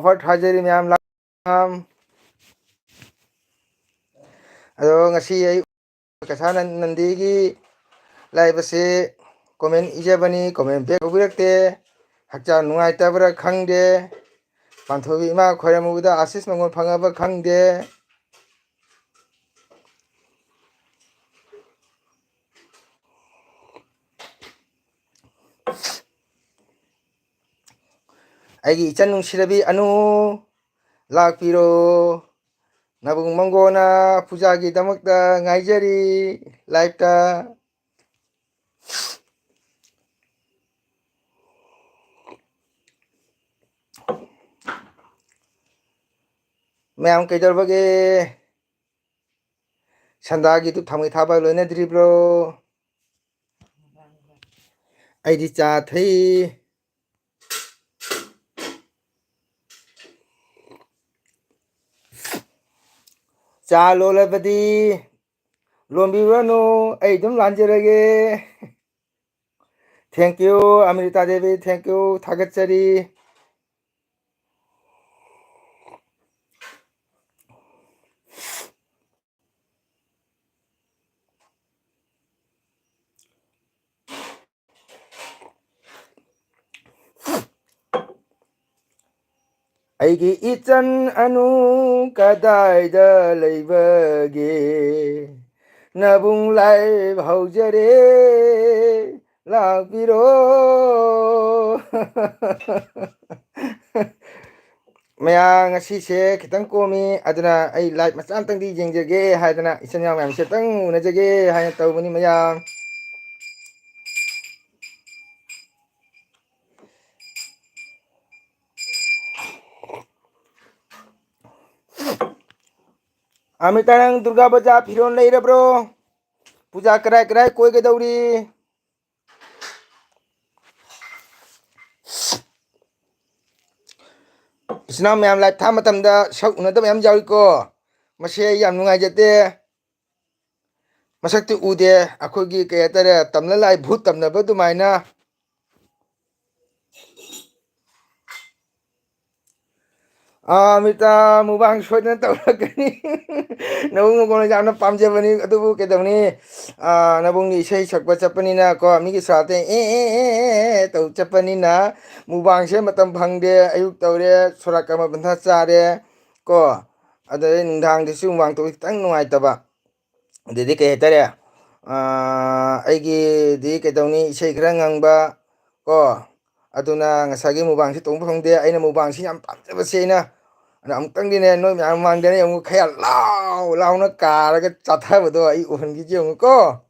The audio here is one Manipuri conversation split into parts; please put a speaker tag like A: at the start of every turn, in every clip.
A: ऑफर थाजरी मैम लाम अदो ngasi ay kasana nandigi live se comment ijabani comment back ubirakte hakcha nungai tabra khangde panthobi ma khoramuda asis mangol phangaba khangde aigi ichan nungsirabi anu lakpiro nabung mangona puja gi damakta ngaijari live ta ma'am कईदरबगे संदागी तु थमै थाबा लोइनद्रिब्रो आइदि चा थै चा लोलबदी लोंबिबनो आई दुम लांजरगे thank you Amrita Devi thank you थागतचरी ꯑꯩꯒꯤ ꯏꯆꯟ ꯑꯅꯨ ꯀꯗꯥꯏꯗ ꯂꯩꯕꯒꯦ ꯅꯕꯨꯡ ꯂꯥꯏꯍꯧꯖꯔꯦ ꯂꯥꯛꯄꯤꯔꯣ ꯃꯌꯥꯝ ꯉꯁꯤꯁꯦ ꯈꯤꯇꯪ ꯀꯣꯝꯃꯤ ꯑꯗꯨꯅ ꯑꯩ ꯂꯥꯏꯚ ꯃꯆꯥ ꯑꯝꯇꯪꯗꯤ ꯌꯦꯡꯖꯒꯦ ꯍꯥꯏꯗꯅ ꯏꯆꯟ ꯏꯅꯥꯎ ꯃꯌꯥꯝꯁꯦ ꯇꯪ ꯎꯅꯖꯒꯦ ꯍꯥꯏꯅ ꯇꯧꯕꯅꯤ ꯃꯌꯥꯝ अमिता नंग दुर्गा पूजा फिरोन लेरब्रो पूजा कराय कराय कोइगदौरी इचना मैम लाइव था मतमदा सक उनदब याम जाविको मसे याम नुंगाइजते मसक्ति उदे अखोगी कयतरे तमला लाई भूत तमनब दुमाइना अमिता मुबांग सोदन तौरकनी नबुंग कोन जाना पामजेबनी अदुबु केदवनी नबुंग इसै सकबा चपनीना को मिगी साथे तौ चपनीना मुबांग से मतम फंगदे अयुक तौरे सोराकमा बंधा चारे को अदे नुंदांग दिसु मुबांग तो खितंग नुंगाइतबा अदे के हेतरे ꯑꯩꯒꯤ ꯗꯤ ꯀꯩꯗꯧꯅꯤ ꯏꯁꯩ ꯈꯔ ꯉꯪꯕ ꯀꯣ ꯑꯗꯨꯅ ꯉꯁꯥꯏꯒꯤ ꯃꯨꯕꯥꯡꯁꯤ ꯇꯧꯕ ꯐꯪꯗꯦ ꯑꯩꯅ ꯃꯨꯕꯥꯡꯁꯤ ꯌꯥꯝ ꯄꯥꯝꯖꯕꯁꯦ ꯑꯩꯅ ꯑꯗ ꯑꯃꯨꯛꯇꯪꯗꯤꯅꯦ ꯅꯣꯏ ꯃꯌꯥꯝ ꯃꯃꯥꯡꯗꯅꯦ ꯑꯃꯨꯛ ꯈꯌꯥ ꯂꯥꯎ ꯂꯥꯎꯅ ꯀꯥꯔꯒ ꯆꯥꯊꯕꯗꯣ ꯑꯩ ꯎꯍꯟꯈꯤꯒꯦ ꯑꯃꯨꯛꯀꯣ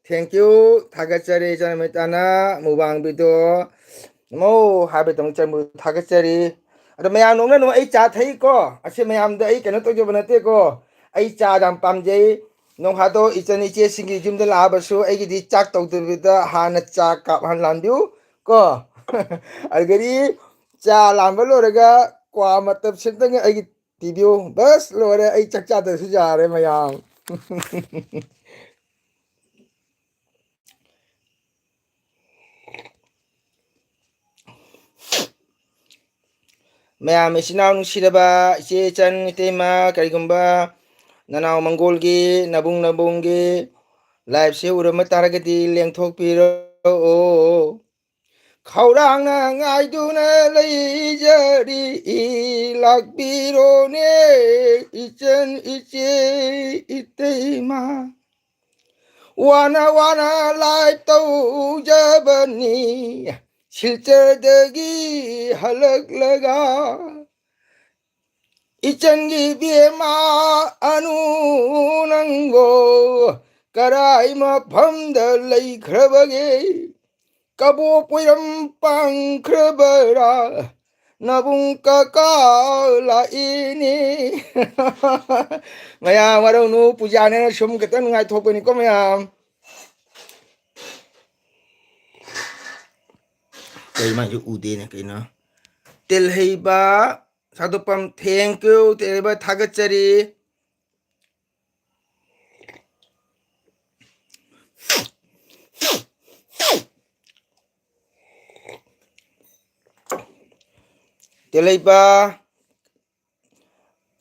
A: ꯊꯦꯡꯛ ꯌꯨ ꯊꯥꯒꯠꯆꯔꯤ ꯏꯆꯥꯅꯨꯃꯤꯇꯥꯅ ꯃꯨꯕꯥꯡ ꯚꯤꯗꯤꯑꯣ ꯃꯧ ꯍꯥꯏꯕꯗꯃꯛ ꯆꯪꯕꯨ ꯊꯥꯒꯠꯆꯔꯤ ꯑꯗꯣ ꯃꯌꯥꯝ ꯅꯣꯡꯅꯅꯨ ꯑꯩ ꯆꯥ ꯊꯛꯏꯀꯣ ꯑꯁꯤ ꯃꯌꯥꯝꯗ ꯑꯩ ꯀꯩꯅꯣ ꯇꯧꯖꯕ ꯅꯠꯇꯦꯀꯣ ꯑꯩ ꯆꯥ ꯌꯥꯝ ꯄꯥꯝꯖꯩ ꯅꯣꯡꯍꯥꯗꯣ ꯏꯆꯟ ꯏꯆꯦꯁꯤꯡꯒꯤ ꯌꯨꯝꯗ ꯂꯥꯛꯑꯕꯁꯨ ꯑꯩꯒꯤꯗꯤ ꯆꯥꯛ ꯇꯧꯗꯕꯤꯗ ꯍꯥꯟꯅ ꯆꯥ ꯀꯥꯞꯍꯟꯂꯥꯟꯕꯤꯌꯨ ꯀꯣ ꯑꯗꯒꯤ ꯆꯥ ꯂꯥꯟꯕ ꯂꯣꯏꯔꯒ ꯀ꯭ꯋꯥ ꯃꯇꯞ ꯁꯤꯝꯇꯪ ꯑꯩꯒꯤ ꯄꯤꯕꯤꯌꯨ ꯕꯁ ꯂꯣꯏꯔꯦ ꯑꯩ ꯆꯥꯛ ꯆꯥꯗ꯭ꯔꯁꯨ ꯌꯥꯔꯦ ꯃꯌꯥꯝ मैम इचिनाव नुसिरबा इचे चन इतेमा करिगुंबा ननाव मंगोलगी नबुंग नबुंगी लाइव से उरम तारगदी लेंथोकपिरो ओ खौरांना ngaiduna leijari lakbirone icen ice itema wana wana live tawjabani silchadagi halaklaga इचंगी बेमा अनु नंगो कराई मफमद लैख्रबगे कबो पुरम पांख्रबरा नबुंग कका लाइनी मयाम वरनु पूजाने सुम गतन ngai थोपनी को मयाम कई माजु उदे ने कइना तेलहैबा साधुपम थैंक यू तेलहैबा थागतचरी ꯇꯦꯂꯩꯕ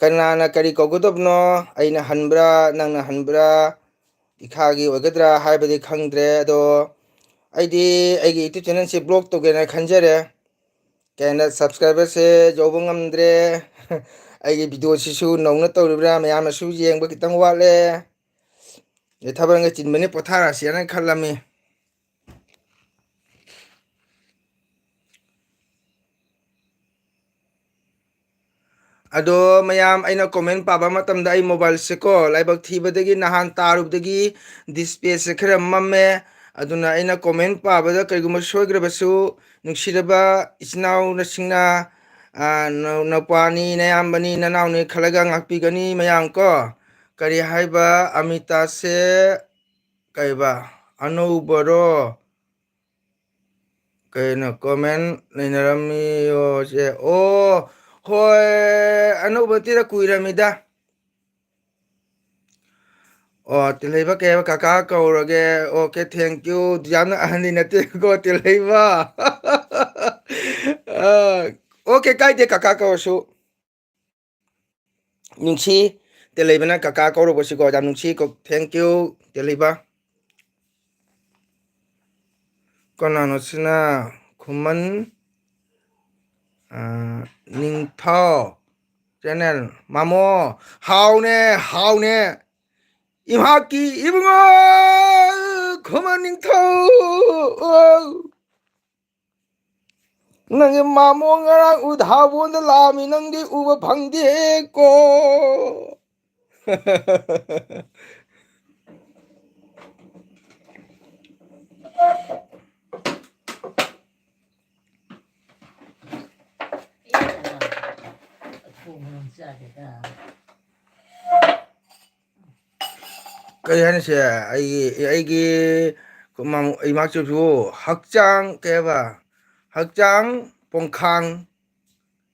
A: ꯀꯅꯥꯅ ꯀꯔꯤ ꯀꯧꯒꯗꯕꯅꯣ ꯑꯩꯅ ꯍꯟꯕ꯭ꯔꯥ ꯅꯪꯅ ꯍꯟꯕ꯭ꯔꯥ ꯏꯈꯥꯒꯤ ꯑꯣꯏꯒꯗ꯭ꯔꯥ ꯍꯥꯏꯕꯗꯤ ꯈꯪꯗ꯭ꯔꯦ ꯑꯗꯣ ꯑꯩꯗꯤ ꯑꯩꯒꯤ ꯌꯨꯇ꯭ꯌꯨꯕ ꯆꯦꯅꯦꯜꯁꯦ ꯕ꯭ꯂꯣꯛ ꯇꯧꯒꯦꯅ ꯈꯟꯖꯔꯦ ꯀꯩꯅꯣ ꯁꯕꯁꯀ꯭ꯔꯥꯏꯕꯔꯁꯦ ꯌꯧꯕ ꯉꯝꯗ꯭ꯔꯦ ꯑꯩꯒꯤ ꯚꯤꯗꯤꯑꯣꯁꯤꯁꯨ ꯅꯧꯅ ꯇꯧꯔꯤꯕ꯭ꯔꯥ ꯃꯌꯥꯝꯅꯁꯨ ꯌꯦꯡꯕ ꯈꯤꯇꯪ ꯋꯥꯠꯂꯦ ꯊꯕꯛꯒ ꯆꯤꯟꯕꯅꯤ ꯄꯣꯊꯥꯔꯁꯦꯅ ꯈꯜꯂꯝꯃꯤ ꯑꯗꯣ ꯃꯌꯥꯝ ꯑꯩꯅ ꯀꯣꯃꯦꯟ ꯄꯥꯕ ꯃꯇꯝꯗ ꯑꯩ ꯃꯣꯕꯥꯏꯜꯁꯦꯀꯣ ꯂꯥꯏꯕꯛ ꯊꯤꯕꯗꯒꯤ ꯅꯍꯥꯟ ꯇꯥꯔꯨꯕꯗꯒꯤ ꯗꯤꯁꯄ꯭ꯂꯦꯁꯦ ꯈꯔ ꯃꯝꯃꯦ ꯑꯗꯨꯅ ꯑꯩꯅ ꯀꯣꯃꯦꯟ ꯄꯥꯕꯗ ꯀꯔꯤꯒꯨꯝꯕ ꯁꯣꯏꯈ꯭ꯔꯕꯁꯨ ꯅꯨꯡꯁꯤꯔꯕ ꯏꯆꯤꯟ ꯏꯅꯥꯎꯅꯁꯤꯡꯅ ꯅꯨꯄꯥꯅꯤ ꯅꯌꯥꯝꯕꯅꯤ ꯅꯅꯥꯎꯅꯤ ꯈꯜꯂꯒ ꯉꯥꯛꯄꯤꯒꯅꯤ ꯃꯌꯥꯝ ꯀꯣ ꯀꯔꯤ ꯍꯥꯏꯕ ꯑꯃꯤꯇꯥꯁꯦ ꯀꯩꯕ ꯑꯅꯧꯕꯔꯣ ꯀꯩꯅꯣ ꯀꯣꯃꯦꯟ ꯂꯩꯅꯔꯝꯃꯤꯌꯣꯁꯦ ꯑꯣ ꯍꯣꯏ ꯑꯅꯧꯕ ꯅꯠꯇꯦꯗ ꯀꯨꯏꯔꯃꯤꯗ ꯑꯣ ꯇꯤꯜꯍꯩꯕ ꯀꯩ ꯍꯥꯏꯕ ꯀꯀꯥ ꯀꯧꯔꯒꯦ ꯑꯣꯀꯦ ꯊꯦꯡꯀ꯭ꯌꯨ ꯌꯥꯝꯅ ꯑꯍꯟꯗꯤ ꯅꯠꯇꯦꯀꯣ ꯇꯤꯜꯍꯩꯕ ꯑꯣꯀꯦ ꯀꯥꯏꯗꯦ ꯀꯀꯥ ꯀꯧꯔꯁꯨ ꯅꯨꯡꯁꯤ ꯇꯦꯜꯍꯩꯕꯅ ꯀꯀꯥ ꯀꯧꯔꯨꯕꯁꯤꯀꯣ ꯌꯥꯝ ꯅꯨꯡꯁꯤ ꯊꯦꯡꯀ꯭ꯌꯨ ꯇꯦꯜꯍꯩꯕ ꯀꯅꯥꯅꯣꯁꯤꯅ ꯈꯨꯃꯟ ꯅꯤꯡꯊꯧ ꯆꯦꯅꯦꯜ ꯃꯥꯃꯣ ꯍꯥꯎꯅꯦ ꯍꯥꯎꯅꯦ ꯏꯝꯍꯥꯛꯀꯤ ꯏꯕꯨꯡꯉꯣ ꯈꯨꯃꯟ ꯅꯤꯡꯊꯧ ꯅꯪꯒꯤ ꯃꯥꯃꯣ ꯉꯔꯥꯡ ꯎꯙꯥꯕꯣꯟꯗ ꯂꯥꯛꯑꯝꯃꯤ ꯅꯪꯗꯤ ꯎꯕ ꯐꯪꯗꯦꯀꯣ ꯀꯔꯤ ꯍꯥꯏꯅꯁꯦ ꯑꯩꯒꯤ ꯏꯃꯥꯆꯧꯁꯨ ꯍꯛꯆꯥꯡ ꯀꯩꯕ ꯍꯛꯆꯥꯡ ꯄꯣꯡꯈꯥꯡ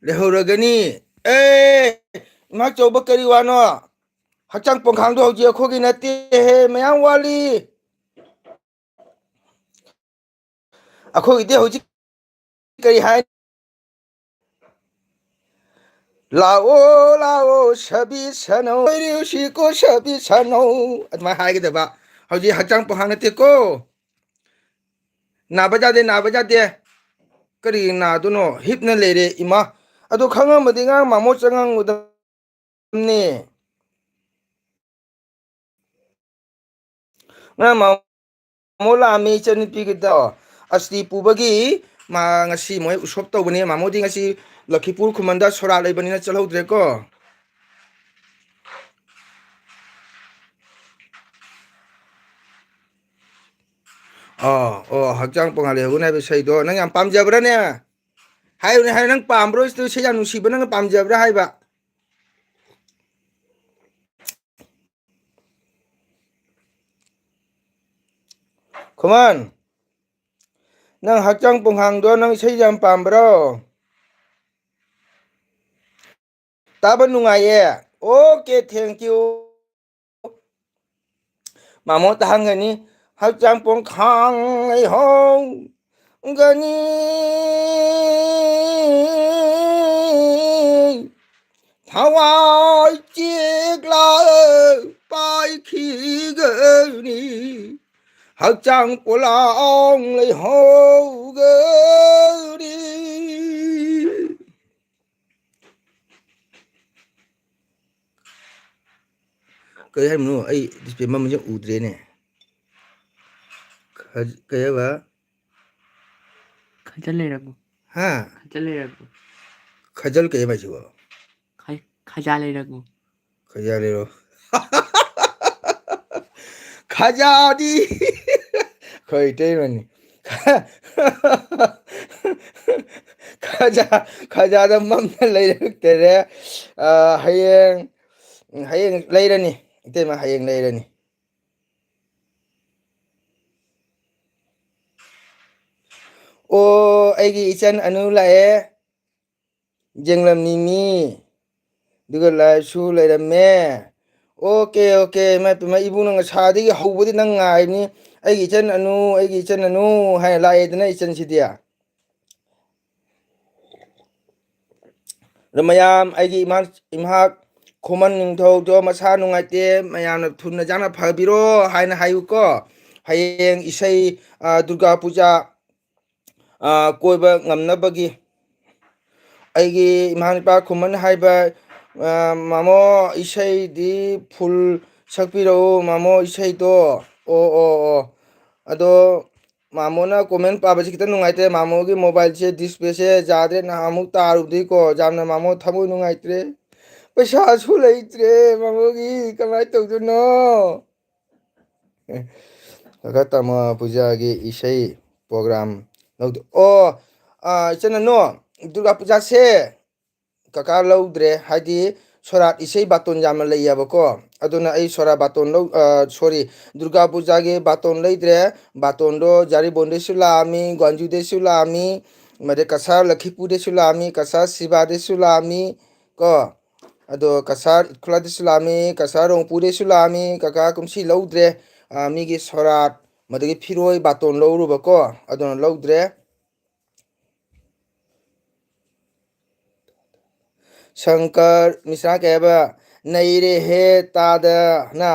A: ꯂꯩꯍꯧꯔꯒꯅꯤ ꯏꯃꯥꯆꯧꯕ ꯀꯔꯤ ꯋꯥꯅꯣ ꯍꯛꯆꯥꯡ ꯄꯣꯡꯈꯥꯡꯗꯣ ꯍꯧꯖꯤꯛ ꯑꯩꯈꯣꯏꯒꯤ ꯅꯠꯇꯦꯍꯦ ꯃꯌꯥꯝ ꯋꯥꯠꯂꯤ ꯑꯩꯈꯣꯏꯒꯤꯗꯤ ꯍꯧꯖꯤꯛ ꯀꯔꯤ ꯍꯥꯏ ꯂꯥꯛꯑꯣ ꯂꯥꯛꯑꯣ ꯁꯕꯤ ꯁꯅꯧ ꯁꯤꯀꯣ ꯁꯕꯤ ꯁꯅꯧ ꯑꯗꯨꯃꯥꯏꯅ ꯍꯥꯏꯒꯗꯕ ꯍꯧꯖꯤꯛ ꯍꯛꯆꯥꯡ ꯄꯣꯡꯈꯥꯡ ꯅꯠꯇꯦꯀꯣ ꯅꯥꯕ ꯌꯥꯗꯦ ꯅꯥꯕ ꯌꯥꯗꯦ ꯀꯔꯤ ꯅꯥꯗꯣꯏꯅꯣ ꯍꯤꯞꯅ ꯂꯩꯔꯦ ꯏꯃꯥ ꯑꯗꯣ ꯈꯪꯉꯝꯃꯗꯤ ꯉꯔꯥꯡ ꯃꯥꯃꯣ ꯆꯪꯉꯝꯒꯗꯕꯅꯦ ꯉꯔꯥꯡ ꯃꯥꯃꯣ ꯂꯥꯛꯑꯝꯃꯤ ꯏꯆꯟꯅꯨꯄꯤꯒꯤꯗꯣ ꯑꯁꯇꯤ ꯄꯨꯕꯒꯤ ꯃꯥ ꯉꯁꯤ ꯃꯣꯏ ꯎꯁꯣꯞ ꯇꯧꯕꯅꯦ ꯃꯥꯃꯣꯗꯤ ꯉꯁꯤ ꯂꯛꯈꯤꯄꯨꯔ ꯈꯨꯃꯟꯗ ꯁꯣꯔꯥꯠ ꯂꯩꯕꯅꯤꯅ ꯆꯠꯍꯧꯗ꯭ꯔꯦꯀꯣ ꯑꯣ ꯍꯛꯆꯥꯡ ꯄꯣꯡꯈꯥꯡ ꯂꯩꯍꯧꯒꯅꯤ ꯍꯥꯏꯕ ꯏꯁꯩꯗꯣ ꯅꯪ ꯌꯥꯝ ꯄꯥꯝꯖꯕ꯭ꯔꯥꯅꯦ ꯍꯥꯏꯌꯨꯅꯦ ꯍꯥꯏꯌꯨ ꯅꯪ ꯄꯥꯝꯕ꯭ꯔꯣ ꯏꯁꯩ ꯌꯥꯝ ꯅꯨꯡꯁꯤꯕ ꯅꯪꯅ ꯄꯥꯝꯖꯕ꯭ꯔꯥ ꯍꯥꯏꯕ ꯈꯨꯃꯟ ꯅꯪ ꯍꯛꯆꯥꯡ ꯄꯣꯡꯈꯥꯡꯗꯣ ꯅꯪ ꯏꯁꯩ ꯌꯥꯝ ꯄꯥꯝꯕ꯭ꯔꯣ ꯇꯥꯕ ꯅꯨꯡꯉꯥꯏꯌꯦ ꯑꯣꯀꯦ ꯊꯦꯡꯀ꯭ꯌꯨ ꯃꯥꯃꯣ ꯇꯥꯍꯟꯒꯅꯤ ꯍꯛꯆꯥꯡ ꯄꯣꯡꯈꯥꯡ ꯂꯩꯍꯧ ꯒꯅꯤ ꯊꯋꯥꯏ ꯆꯦꯛꯂꯥ ꯄꯥꯏꯈꯤꯒꯅꯤ ꯍꯛꯆꯥꯡ ꯄꯣꯂꯥꯡ ꯂꯩꯍꯧꯒꯅꯤ ꯀꯔꯤ ꯍꯥꯏꯕꯅꯣ ꯑꯩ ꯗꯤꯁꯄ꯭ꯂꯦ ꯃꯃꯜꯁꯦ ꯎꯗ꯭ꯔꯦꯅꯦ ꯀꯩ ꯍꯥꯏꯕ
B: ꯈꯖꯜ ꯂꯩꯔꯛꯄꯣ
A: ꯍꯥ
B: ꯈꯖꯜ ꯂꯩꯔꯛꯄꯣ
A: ꯈꯖꯜ ꯀꯩ ꯍꯥꯏꯕ ꯍꯥꯏꯁꯤꯕꯣ
B: ꯈꯖꯥ ꯂꯩꯔꯛꯄꯣ
A: ꯈꯖꯥ ꯂꯩꯔꯣ ꯈꯖꯥꯗꯤ ꯑꯩꯈꯣꯏ ꯏꯇꯩꯃꯅꯤ ꯈꯖꯥꯗ ꯃꯝꯅ ꯂꯩꯔꯛꯇꯔꯦ ꯍꯌꯦꯡ ꯍꯌꯦꯡ ꯂꯩꯔꯅꯤ ꯏꯇꯩꯃ ꯍꯌꯦꯡ ꯂꯩꯔꯅꯤ ꯑꯣ ꯑꯩꯒꯤ ꯏꯆꯟ ꯑꯅꯨ ꯂꯥꯛꯑꯦ ꯌꯦꯡꯂꯝꯃꯤꯅꯤ ꯑꯗꯨꯒ ꯂꯥꯏꯔꯤꯛꯁꯨ ꯂꯩꯔꯝꯃꯦ ꯑꯣꯀꯦ ꯑꯣꯀꯦ ꯏꯃꯥ ꯏꯄꯦꯝꯃ ꯏꯕꯨꯡꯅ ꯉꯁꯥꯏꯗꯒꯤ ꯍꯧꯕꯗꯤ ꯅꯪ ꯉꯥꯏꯕꯅꯤ ꯑꯩꯒꯤ ꯏꯆꯟ ꯑꯅꯨ ꯑꯩꯒꯤ ꯏꯆꯟ ꯑꯅꯨ ꯍꯥꯏꯅ ꯂꯥꯛꯑꯦꯗꯅ ꯏꯆꯟꯁꯤꯗꯤ ꯃꯌꯥꯝ ꯑꯩꯒꯤ ꯏꯃꯥꯛ ꯈꯨꯃꯟ ꯅꯤꯡꯊꯧꯗꯣ ꯃꯁꯥ ꯅꯨꯡꯉꯥꯏꯇꯦ ꯃꯌꯥꯝꯅ ꯊꯨꯅ ꯖꯥꯅ ꯐꯕꯤꯔꯣ ꯍꯥꯏꯅ ꯍꯥꯏꯌꯨꯀꯣ ꯍꯌꯦꯡ ꯏꯁꯩ ꯗꯨꯔꯒꯥ ꯄꯨꯖꯥ ꯀꯣꯏꯕ ꯉꯝꯅꯕꯒꯤ ꯑꯩꯒꯤ ꯏꯃꯥ ꯏꯄꯥ ꯈꯨꯃꯟ ꯍꯥꯏꯕ ꯃꯥꯃꯣ ꯏꯁꯩꯗꯤ ꯐꯨꯜ ꯁꯛꯄꯤꯔꯛꯎ ꯃꯥꯃꯣ ꯏꯁꯩꯗꯣ ꯑꯣ ꯑꯗꯣ ꯃꯥꯃꯣꯅ ꯀꯣꯃꯦꯟ ꯄꯥꯕꯁꯤ ꯈꯤꯇꯪ ꯅꯨꯡꯉꯥꯏꯇ꯭ꯔꯦ ꯃꯥꯃꯣꯒꯤ ꯃꯣꯕꯥꯏꯜꯁꯦ ꯗꯤꯁꯄ꯭ꯂꯦꯁꯦ ꯌꯥꯗ꯭ꯔꯦ ꯅꯍꯥꯟꯃꯨꯛ ꯇꯥꯔꯨꯕꯗꯩꯀꯣ ꯌꯥꯝꯅ ꯃꯥꯃꯣ ꯊꯃꯣꯏ ꯅꯨꯡꯉꯥꯏꯇ꯭ꯔꯦ ꯄꯩꯁꯥꯁꯨ ꯂꯩꯇ꯭ꯔꯦ ꯃꯥꯃꯣꯒꯤ ꯀꯃꯥꯏꯅ ꯇꯧꯗꯣꯏꯅꯣ ꯀꯀꯥ ꯇꯥꯃꯣ ꯄꯨꯖꯥꯒꯤ ꯏꯁꯩ ꯄ꯭ꯔꯣꯒ꯭ꯔꯥꯝ ꯂꯧꯗꯣ ꯑꯣ ꯏꯆꯟꯅꯅꯣ ꯗꯨꯔꯒꯥ ꯄꯨꯖꯥꯁꯦ ꯀꯀꯥ ꯂꯧꯗ꯭ꯔꯦ ꯍꯥꯏꯗꯤ ꯁꯣꯔꯥꯠ ꯏꯁꯩ ꯕꯥꯇꯣꯟ ꯌꯥꯝꯅ ꯂꯩꯌꯦꯕꯀꯣ ꯑꯗꯨꯅ ꯑꯩ ꯁꯣꯔꯥꯠ ꯕꯥꯇꯣꯟ ꯁꯣꯔꯤ ꯗꯨꯔꯒꯥ ꯄꯨꯖꯥꯒꯤ ꯕꯥꯇꯣꯟ ꯂꯩꯗ꯭ꯔꯦ ꯕꯥꯇꯣꯟꯗꯣ ꯖꯥꯔꯤꯕꯣꯟꯗꯩꯁꯨ ꯂꯥꯛꯑꯝꯃꯤ ꯒ꯭ꯋꯥꯟꯖꯨꯗꯩꯁꯨ ꯂꯥꯛꯑꯝꯃꯤ ꯃꯗꯩ ꯀꯁꯥꯔ ꯂꯛꯈꯤꯄꯨꯔꯗꯩꯁꯨ ꯂꯥꯛꯑꯝꯃꯤ ꯀꯁꯥꯔ ꯁꯤꯕꯥꯗꯩꯁꯨ ꯂꯥꯛꯑꯝꯃꯤ ꯀꯣ ꯑꯗꯣ ꯀꯁꯥꯔ ꯏꯠꯈꯨꯂꯥꯗꯩꯁꯨ ꯂꯥꯛꯑꯝꯃꯤ ꯀꯁꯥꯔ ꯔꯣꯡꯄꯨꯗꯩꯁꯨ ꯂꯥꯛꯑꯝꯃꯤ ꯀꯀꯥ ꯀꯨꯝꯁꯤ ꯂꯧꯗ꯭ꯔꯦ ꯃꯤꯒꯤ ꯁꯣꯔꯥꯠ ꯃꯗꯒꯤ ꯐꯤꯔꯣꯏ ꯕꯥꯇꯣꯟ ꯂꯧꯔꯨꯕꯀꯣ ꯑꯗꯨꯅ ꯂꯧꯗ꯭ꯔꯦ ꯁꯪꯀꯔ ꯃꯤꯁ꯭ꯔꯥ ꯀꯩ ꯍꯥꯏꯕ ꯅꯩꯔꯦꯍꯦ ꯇꯥꯗꯅ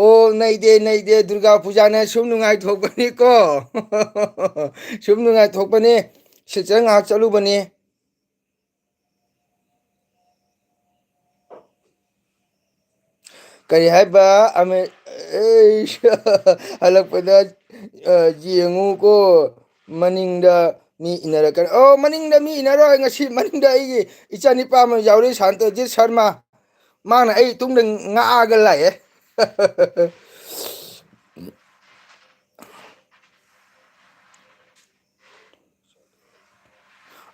A: ꯑꯣ ꯅꯩꯗꯦ ꯗꯨꯔꯒꯥ ꯄꯨꯖꯥꯅ ꯁꯨꯝ ꯅꯨꯡꯉꯥꯏꯊꯣꯛꯄꯅꯤꯀꯣ ꯁꯨꯝ ꯅꯨꯡꯉꯥꯏꯊꯣꯛꯄꯅꯤ ꯁꯤꯜꯆꯔ ꯉꯥꯏꯍꯥꯛ ꯆꯠꯂꯨꯕꯅꯤ ꯀꯔꯤ ꯍꯥꯏꯕ ꯍꯜꯂꯛꯄꯗ ꯌꯦꯡꯉꯨꯀꯣ ꯃꯅꯤꯡꯗ ꯃꯤ ꯏꯟꯅꯔꯛꯀꯅꯤ ꯑꯣ ꯃꯅꯤꯡꯗ ꯃꯤ ꯏꯟꯅꯔꯣꯏ ꯉꯁꯤ ꯃꯅꯤꯡꯗ ꯑꯩꯒꯤ ꯏꯆꯥ ꯅꯤꯄꯥ ꯑꯃ ꯌꯥꯎꯔꯤ ꯁꯥꯟꯇꯖꯤꯠ ꯁꯔꯃ ꯃꯥꯅ ꯑꯩ ꯇꯨꯡꯗ ꯉꯥꯛꯑꯒ ꯂꯥꯛꯑꯦ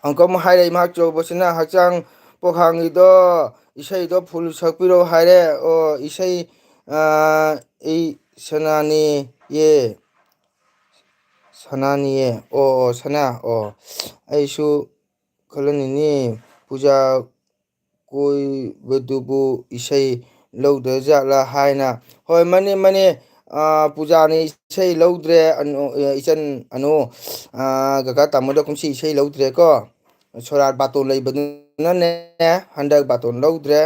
A: ꯑꯪꯀꯝ ꯍꯥꯏꯔꯦ ꯏꯃꯥꯆꯧꯕꯁꯤꯅ ꯍꯛꯆꯥꯡ ꯄꯣꯈꯥꯡꯒꯤꯗꯣ ꯏꯁꯩꯗꯣ ꯐꯨꯜ ꯁꯛꯄꯤꯔꯣ ꯍꯥꯏꯔꯦ ꯑꯣ ꯏꯁꯩ ꯑꯩ ꯁꯅꯥꯅꯤ ꯌꯦ ꯁꯅꯥꯅꯤꯌꯦ ꯑꯣ ꯁꯅꯥ ꯑꯣ ꯑꯩꯁꯨ ꯈꯜꯂꯅꯤꯅꯤ ꯄꯨꯖꯥ ꯀꯣꯏꯕꯗꯨꯕꯨ ꯏꯁꯩ ꯂꯧꯗ꯭ꯔꯖꯥꯠꯂꯥ ꯍꯥꯏꯅ ꯍꯣꯏ ꯃꯅꯦ ꯄꯨꯖꯥꯅꯤ ꯏꯁꯩ ꯂꯧꯗ꯭ꯔꯦ ꯏꯆꯟ ꯑꯅꯨ ꯀꯀꯥ ꯇꯥꯃꯣꯗ ꯀꯨꯝꯁꯤ ꯏꯁꯩ ꯂꯧꯗ꯭ꯔꯦꯀꯣ ꯁꯣꯔꯥꯠ ꯕꯥꯇꯣꯟ ꯂꯩꯕꯗꯨꯅꯅꯦ ꯍꯟꯗꯛ ꯕꯥꯇꯣꯟ ꯂꯧꯗ꯭ꯔꯦ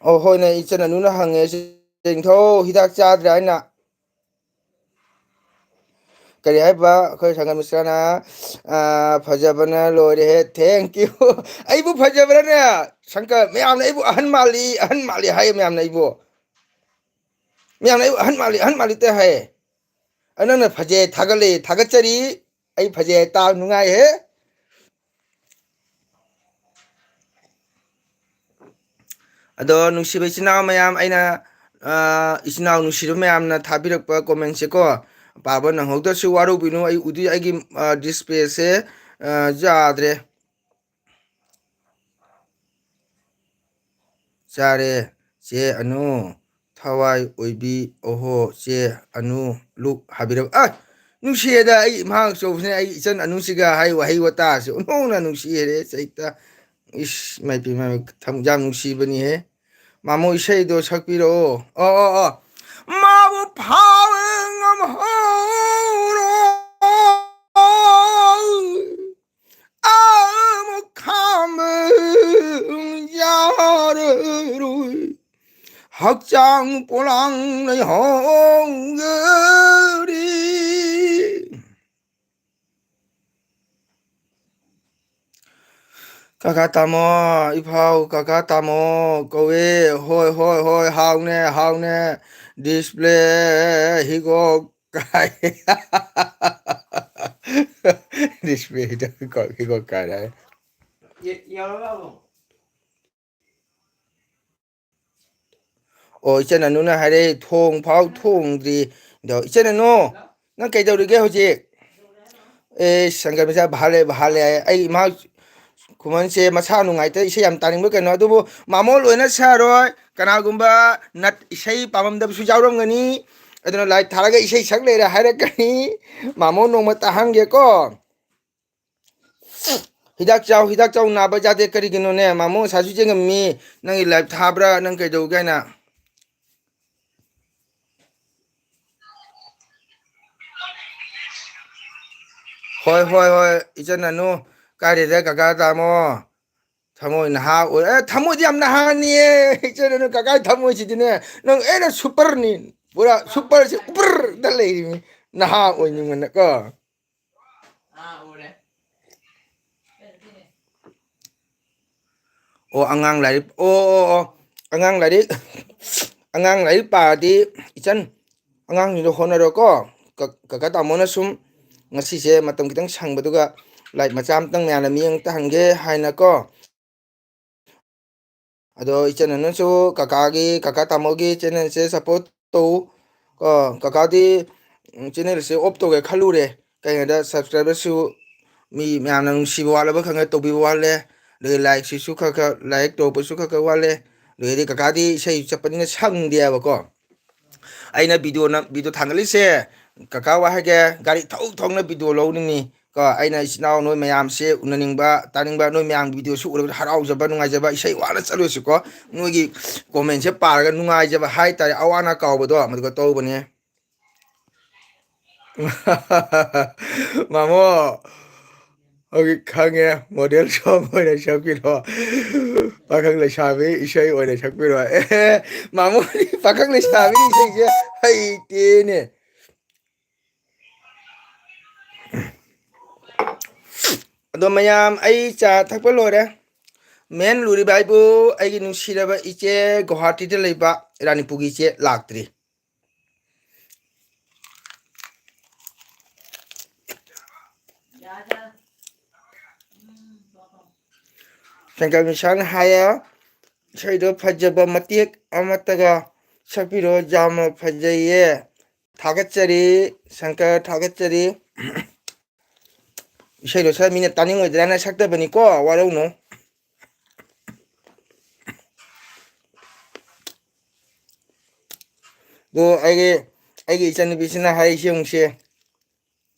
A: ꯑꯣ ꯍꯣꯏꯅꯦ ꯏꯆꯟ ꯑꯅꯨꯅ ꯍꯪꯉꯦ ꯆꯦꯡꯊꯧ ꯍꯤꯗꯥꯛ ꯆꯥꯗ꯭ꯔꯦ ꯍꯥꯏꯅ ꯀꯔꯤ ꯍꯥꯏꯕ ꯑꯩꯈꯣꯏ ꯁꯪꯒꯝ ꯃꯤꯁ꯭ꯔꯥꯅ ꯐꯖꯕꯅ ꯂꯣꯏꯔꯦꯍꯦ ꯊꯦꯡꯀ꯭ꯌꯨ ꯑꯩꯕꯨ ꯐꯖꯕ꯭ꯔꯥꯅꯦ ꯁꯪꯀꯔ ꯃꯌꯥꯝꯅ ꯑꯩꯕꯨ ꯑꯍꯟ ꯃꯥꯜꯂꯤ ꯍꯥꯏꯌꯦ ꯃꯌꯥꯝꯅ ꯑꯩꯕꯨ ꯑꯍꯟ ꯃꯥꯜꯂꯤꯇ ꯍꯥꯏꯌꯦ ꯅꯪꯅ ꯐꯖꯩ ꯊꯥꯒꯠꯂꯤ ꯊꯥꯒꯠꯆꯔꯤ ꯑꯩ ꯐꯖꯩ ꯇꯥ ꯅꯨꯡꯉꯥꯏꯍꯦ ꯑꯗꯣ ꯅꯨꯡꯁꯤꯕ ꯏꯆꯤꯟ ꯏꯅꯥꯎ ꯃꯌꯥꯝ ꯑꯩꯅ ꯏꯆꯤꯟ ꯏꯅꯥꯎ ꯅꯨꯡꯁꯤꯕ ꯃꯌꯥꯝꯅ ꯊꯥꯕꯤꯔꯛꯄ ꯀꯣꯃꯦꯟꯁꯦꯀꯣ ꯄꯥꯕ ꯅꯪꯍꯧꯗ꯭ꯔꯁꯨ ꯋꯥꯔꯧꯕꯤꯅꯨ ꯑꯩ ꯑꯩꯒꯤ ꯗꯤꯁꯄ꯭ꯂꯦꯁꯦ ꯌꯥꯗ꯭ꯔꯦ ꯆꯥꯔꯦ ꯆꯦ ꯑꯅꯨ ꯊꯋꯥꯏ ꯑꯣꯏꯕꯤ ꯑꯣꯍꯣ ꯆꯦ ꯑꯅꯨ ꯂꯨꯛ ꯍꯥꯏꯕꯤꯔꯛ ꯅꯨꯡꯁꯤꯌꯦꯗ ꯑꯩ ꯏꯃꯥ ꯑꯆꯧꯕꯁꯤꯅ ꯑꯩ ꯏꯆꯟ ꯑꯅꯨꯁꯤꯒ ꯍꯥꯏ ꯋꯥꯍꯩ ꯋꯥꯇꯥꯁꯦ ꯑꯣꯟꯊꯣꯛꯅ ꯅꯨꯡꯁꯤꯔꯦ ꯆꯩꯇ ꯏꯁ ꯃꯥꯏꯄꯤ ꯌꯥꯝ ꯅꯨꯡꯁꯤꯕꯅꯤꯍꯦ ꯃꯥꯃꯣ ꯏꯁꯩꯗꯣ ꯁꯛꯄꯤꯔꯛꯑꯣ ꯃꯥꯕꯨ ꯐꯥꯕ ꯉꯝꯍꯧꯔꯣ ꯑꯃꯨꯛ ꯈꯥꯝꯕ ꯌꯥꯔꯔꯣꯏ ꯍꯛꯆꯥꯡ ꯄꯣꯂꯥꯡ ꯂꯩꯍꯧꯒꯔꯤ ꯀꯀꯥ ꯇꯥꯃꯣ ꯏꯐꯥꯎ ꯀꯀꯥ ꯇꯥꯃꯣ ꯀꯧꯋꯦ ꯍꯣꯏ ꯍꯥꯎꯅꯦ ꯗꯤꯁꯄ꯭ꯂꯦ ꯍꯤꯒꯣꯛ ꯀꯥꯏ ꯗꯤꯁꯄ꯭ꯂꯦ ꯍꯤꯒꯣꯛ ꯀꯥꯏ ꯍꯥꯏ ꯑꯣ ꯏꯆꯟ ꯑꯅꯨꯅ ꯍꯥꯏꯔꯛꯏ ꯊꯣꯡ ꯐꯥꯎ ꯊꯣꯡꯗ꯭ꯔꯤ ꯑꯗꯣ ꯏꯆꯟ ꯑꯅꯨ ꯅꯪ ꯀꯩꯗꯧꯔꯤꯒꯦ ꯍꯧꯖꯤꯛ ꯑꯦ ꯁꯪꯒꯔ ꯃꯆꯥ ꯚꯥꯂꯦ ꯑꯩ ꯏꯃꯥ ꯈꯨꯃꯟꯁꯦ ꯃꯁꯥ ꯅꯨꯡꯉꯥꯏꯇ ꯏꯁꯩ ꯌꯥꯝ ꯇꯥꯅꯤꯡꯕ ꯀꯩꯅꯣ ꯑꯗꯨꯕꯨ ꯃꯥꯃꯣ ꯂꯣꯏꯅ ꯁꯛꯑꯔꯣꯏ ꯀꯅꯥꯒꯨꯝꯕ ꯅꯠ ꯏꯁꯩ ꯄꯥꯝꯃꯝꯗꯕꯁꯨ ꯌꯥꯎꯔꯝꯒꯅꯤ ꯑꯗꯨꯅ ꯂꯥꯏꯠ ꯊꯥꯔꯒ ꯏꯁꯩ ꯁꯛ ꯂꯩꯔꯦ ꯍꯥꯏꯔꯛꯀꯅꯤ ꯃꯥꯃꯣ ꯅꯣꯡꯃ ꯇꯥꯍꯟꯒꯦꯀꯣ ꯍꯤꯗꯥꯛ ꯆꯥꯎ ꯅꯥꯕ ꯌꯥꯗꯦ ꯀꯔꯤꯒꯤꯅꯣꯅꯦ ꯃꯥꯃꯣ ꯉꯁꯥꯏꯁꯨ ꯌꯦꯡꯉꯝꯃꯤ ꯅꯪꯒꯤ ꯂꯥꯏꯞ ꯊꯥꯕ꯭ꯔꯥ ꯅꯪ ꯀꯩꯗꯧꯒꯦ ꯍꯥꯏꯅ ꯍꯣꯏ ꯏꯆꯟ ꯑꯅꯨ ꯀꯥꯏꯗꯦꯗ ꯀꯀꯥ ꯇꯥꯃꯣ ꯊꯃꯣꯏ ꯅꯍꯥ ꯑꯣꯏ ꯊꯃꯣꯏꯗꯤ ꯌꯥꯝ ꯅꯍꯥꯅꯤꯌꯦ ꯏꯆꯟ ꯀꯀꯥ ꯊꯃꯣꯏꯁꯤꯗꯤꯅꯦ ꯅꯪ ꯑꯩꯅ ꯁꯨꯄꯔꯅꯤ ꯄꯨꯔꯥ ꯁꯨꯄꯔꯁꯤ ꯎꯄꯔꯗ ꯂꯩꯔꯤꯅꯤ ꯅꯍꯥ ꯑꯣꯏꯅꯤꯡꯕꯅꯀꯣ ꯑꯣ ꯑꯉꯥꯡ ꯂꯥꯏꯔꯤꯛ ꯑꯣ ꯑꯉꯥꯡ ꯂꯥꯏꯔꯤꯛ ꯑꯉꯥꯡ ꯂꯥꯏꯔꯤꯛ ꯄꯥꯔꯗꯤ ꯏꯆꯟ ꯑꯉꯥꯡꯁꯤꯡꯗꯣ ꯍꯣꯠꯅꯔꯣꯀꯣ ꯀꯀꯥ ꯇꯥꯃꯣꯅ ꯁꯨꯝ ꯉꯁꯤꯁꯦ ꯃꯇꯝ ꯈꯤꯇꯪ ꯁꯪꯕꯗꯨꯒ ꯂꯥꯏꯔꯤꯛ ꯃꯆꯥ ꯑꯃꯇꯪ ꯃꯌꯥꯝꯅ ꯃꯤꯠꯌꯦꯡ ꯇꯥꯍꯟꯒꯦ ꯍꯥꯏꯅꯀꯣ ꯑꯗꯣ ꯏꯆꯟꯅꯁꯨ ꯀꯀꯥꯒꯤ ꯀꯀꯥ ꯇꯥꯃꯣꯒꯤ ꯆꯦꯅꯦꯜꯁꯦ ꯁꯞꯄꯣꯔꯠ ꯇꯧ ꯀꯣ ꯀꯀꯥꯗꯤ ꯆꯦꯅꯦꯜꯁꯦ ꯑꯣꯐ ꯇꯧꯒꯦ ꯈꯜꯂꯨꯔꯦ ꯀꯩꯒꯤꯅꯣꯗ ꯁꯕꯁꯀ꯭ꯔꯥꯏꯕꯔꯁꯨ ꯃꯤ ꯃꯌꯥꯝꯅ ꯅꯨꯡꯁꯤꯕ ꯋꯥꯠꯂꯕ ꯈꯪꯉꯦ ꯇꯧꯕꯤꯕ ꯋꯥꯠꯂꯦ ꯑꯗꯒꯤ ꯂꯥꯏꯛꯁꯤꯁꯨ ꯈꯔ ꯂꯥꯏꯛ ꯇꯧꯔꯛꯄꯁꯨ ꯈꯔ ꯋꯥꯠꯂꯦ ꯑꯗꯒꯤꯗꯤ ꯀꯀꯥꯗꯤ ꯏꯁꯩ ꯆꯠꯄꯅꯤꯅ ꯁꯪꯗꯦꯕꯀꯣ ꯑꯩꯅ ꯚꯤꯗꯤꯑꯣ ꯊꯥꯡꯒꯠꯂꯤꯁꯦ ꯀꯀꯥ ꯋꯥ ꯍꯥꯏꯒꯦ ꯒꯥꯔꯤ ꯊꯧꯅ ꯚꯤꯗꯤꯑꯣ ꯂꯧꯅꯤꯡꯉꯤ ꯀꯣ ꯑꯩꯅ ꯏꯆꯤꯟ ꯏꯅꯥꯎ ꯅꯣꯏ ꯃꯌꯥꯝꯁꯦ ꯎꯅꯅꯤꯡꯕ ꯇꯥꯅꯤꯡꯕ ꯅꯣꯏ ꯃꯌꯥꯝꯒꯤ ꯚꯤꯗꯤꯑꯣꯁꯨ ꯎꯔꯒ ꯍꯔꯥꯎꯖꯕ ꯅꯨꯡꯉꯥꯏꯖꯕ ꯏꯁꯩ ꯋꯥꯅ ꯆꯠꯂꯨꯁꯨꯀꯣ ꯅꯣꯏꯒꯤ ꯀꯣꯃꯦꯟꯁꯦ ꯄꯥꯔꯒ ꯅꯨꯡꯉꯥꯏꯖꯕ ꯍꯥꯏꯇꯥꯔꯦ ꯑꯋꯥ ꯑꯅꯥ ꯀꯥꯎꯕꯗꯣ ꯃꯗꯨꯒ ꯇꯧꯕꯅꯦ ꯃꯥꯃꯣ ꯍꯧꯖꯤꯛ ꯈꯪꯉꯦ ꯃꯣꯗꯦꯜ ꯁꯣꯡ ꯑꯣꯏꯅ ꯁꯛꯄꯤꯔꯣ ꯄꯥꯈꯪ ꯂꯩꯁꯥꯕꯤ ꯏꯁꯩ ꯑꯣꯏꯅ ꯁꯛꯄꯤꯔꯣ ꯃꯥꯃꯣꯗꯤ ꯄꯥꯈꯪ ꯂꯩꯁꯥꯕꯤ ꯏꯁꯩꯁꯦ ꯍꯩꯇꯦꯅꯦ ꯑꯗꯣ ꯃꯌꯥꯝ ꯑꯩ ꯆꯥ ꯊꯛꯄ ꯂꯣꯏꯔꯦ ꯃꯦꯟ ꯂꯨꯔꯤꯕ ꯍꯥꯏꯕꯨ ꯑꯩꯒꯤ ꯅꯨꯡꯁꯤꯔꯕ ꯏꯆꯦ ꯒꯨꯋꯥꯍꯥꯇꯤꯗ ꯂꯩꯕ ꯏꯔꯥꯅꯤꯄꯨꯔꯒꯤ ꯏꯆꯦ ꯂꯥꯛꯇ꯭ꯔꯤ ꯁꯪꯀꯔ ꯃꯤꯁꯥꯅ ꯍꯥꯏꯌꯦ ꯏꯁꯩꯗꯣ ꯐꯖꯕ ꯃꯇꯦꯛ ꯑꯃꯠꯇꯒ ꯁꯛꯄꯤꯔꯣ ꯌꯥꯝꯅ ꯐꯖꯩꯌꯦ ꯊꯥꯒꯠꯆꯔꯤ ꯁꯪꯀꯔ ꯊꯥꯒꯠꯆꯔꯤ ꯏꯁꯩꯗꯣ ꯁꯛ ꯃꯤꯅ ꯇꯥꯅꯤꯡꯉꯣꯏꯗ꯭ꯔꯥꯅ ꯁꯛꯇꯕꯅꯤꯀꯣ ꯋꯥꯔꯧꯅꯨ ꯑꯗꯣ ꯑꯩꯒꯤ ꯏꯆꯟꯅꯨꯄꯤꯁꯤꯅ ꯍꯥꯏꯔꯤꯁꯦ ꯌꯦꯡꯉꯨꯁꯦ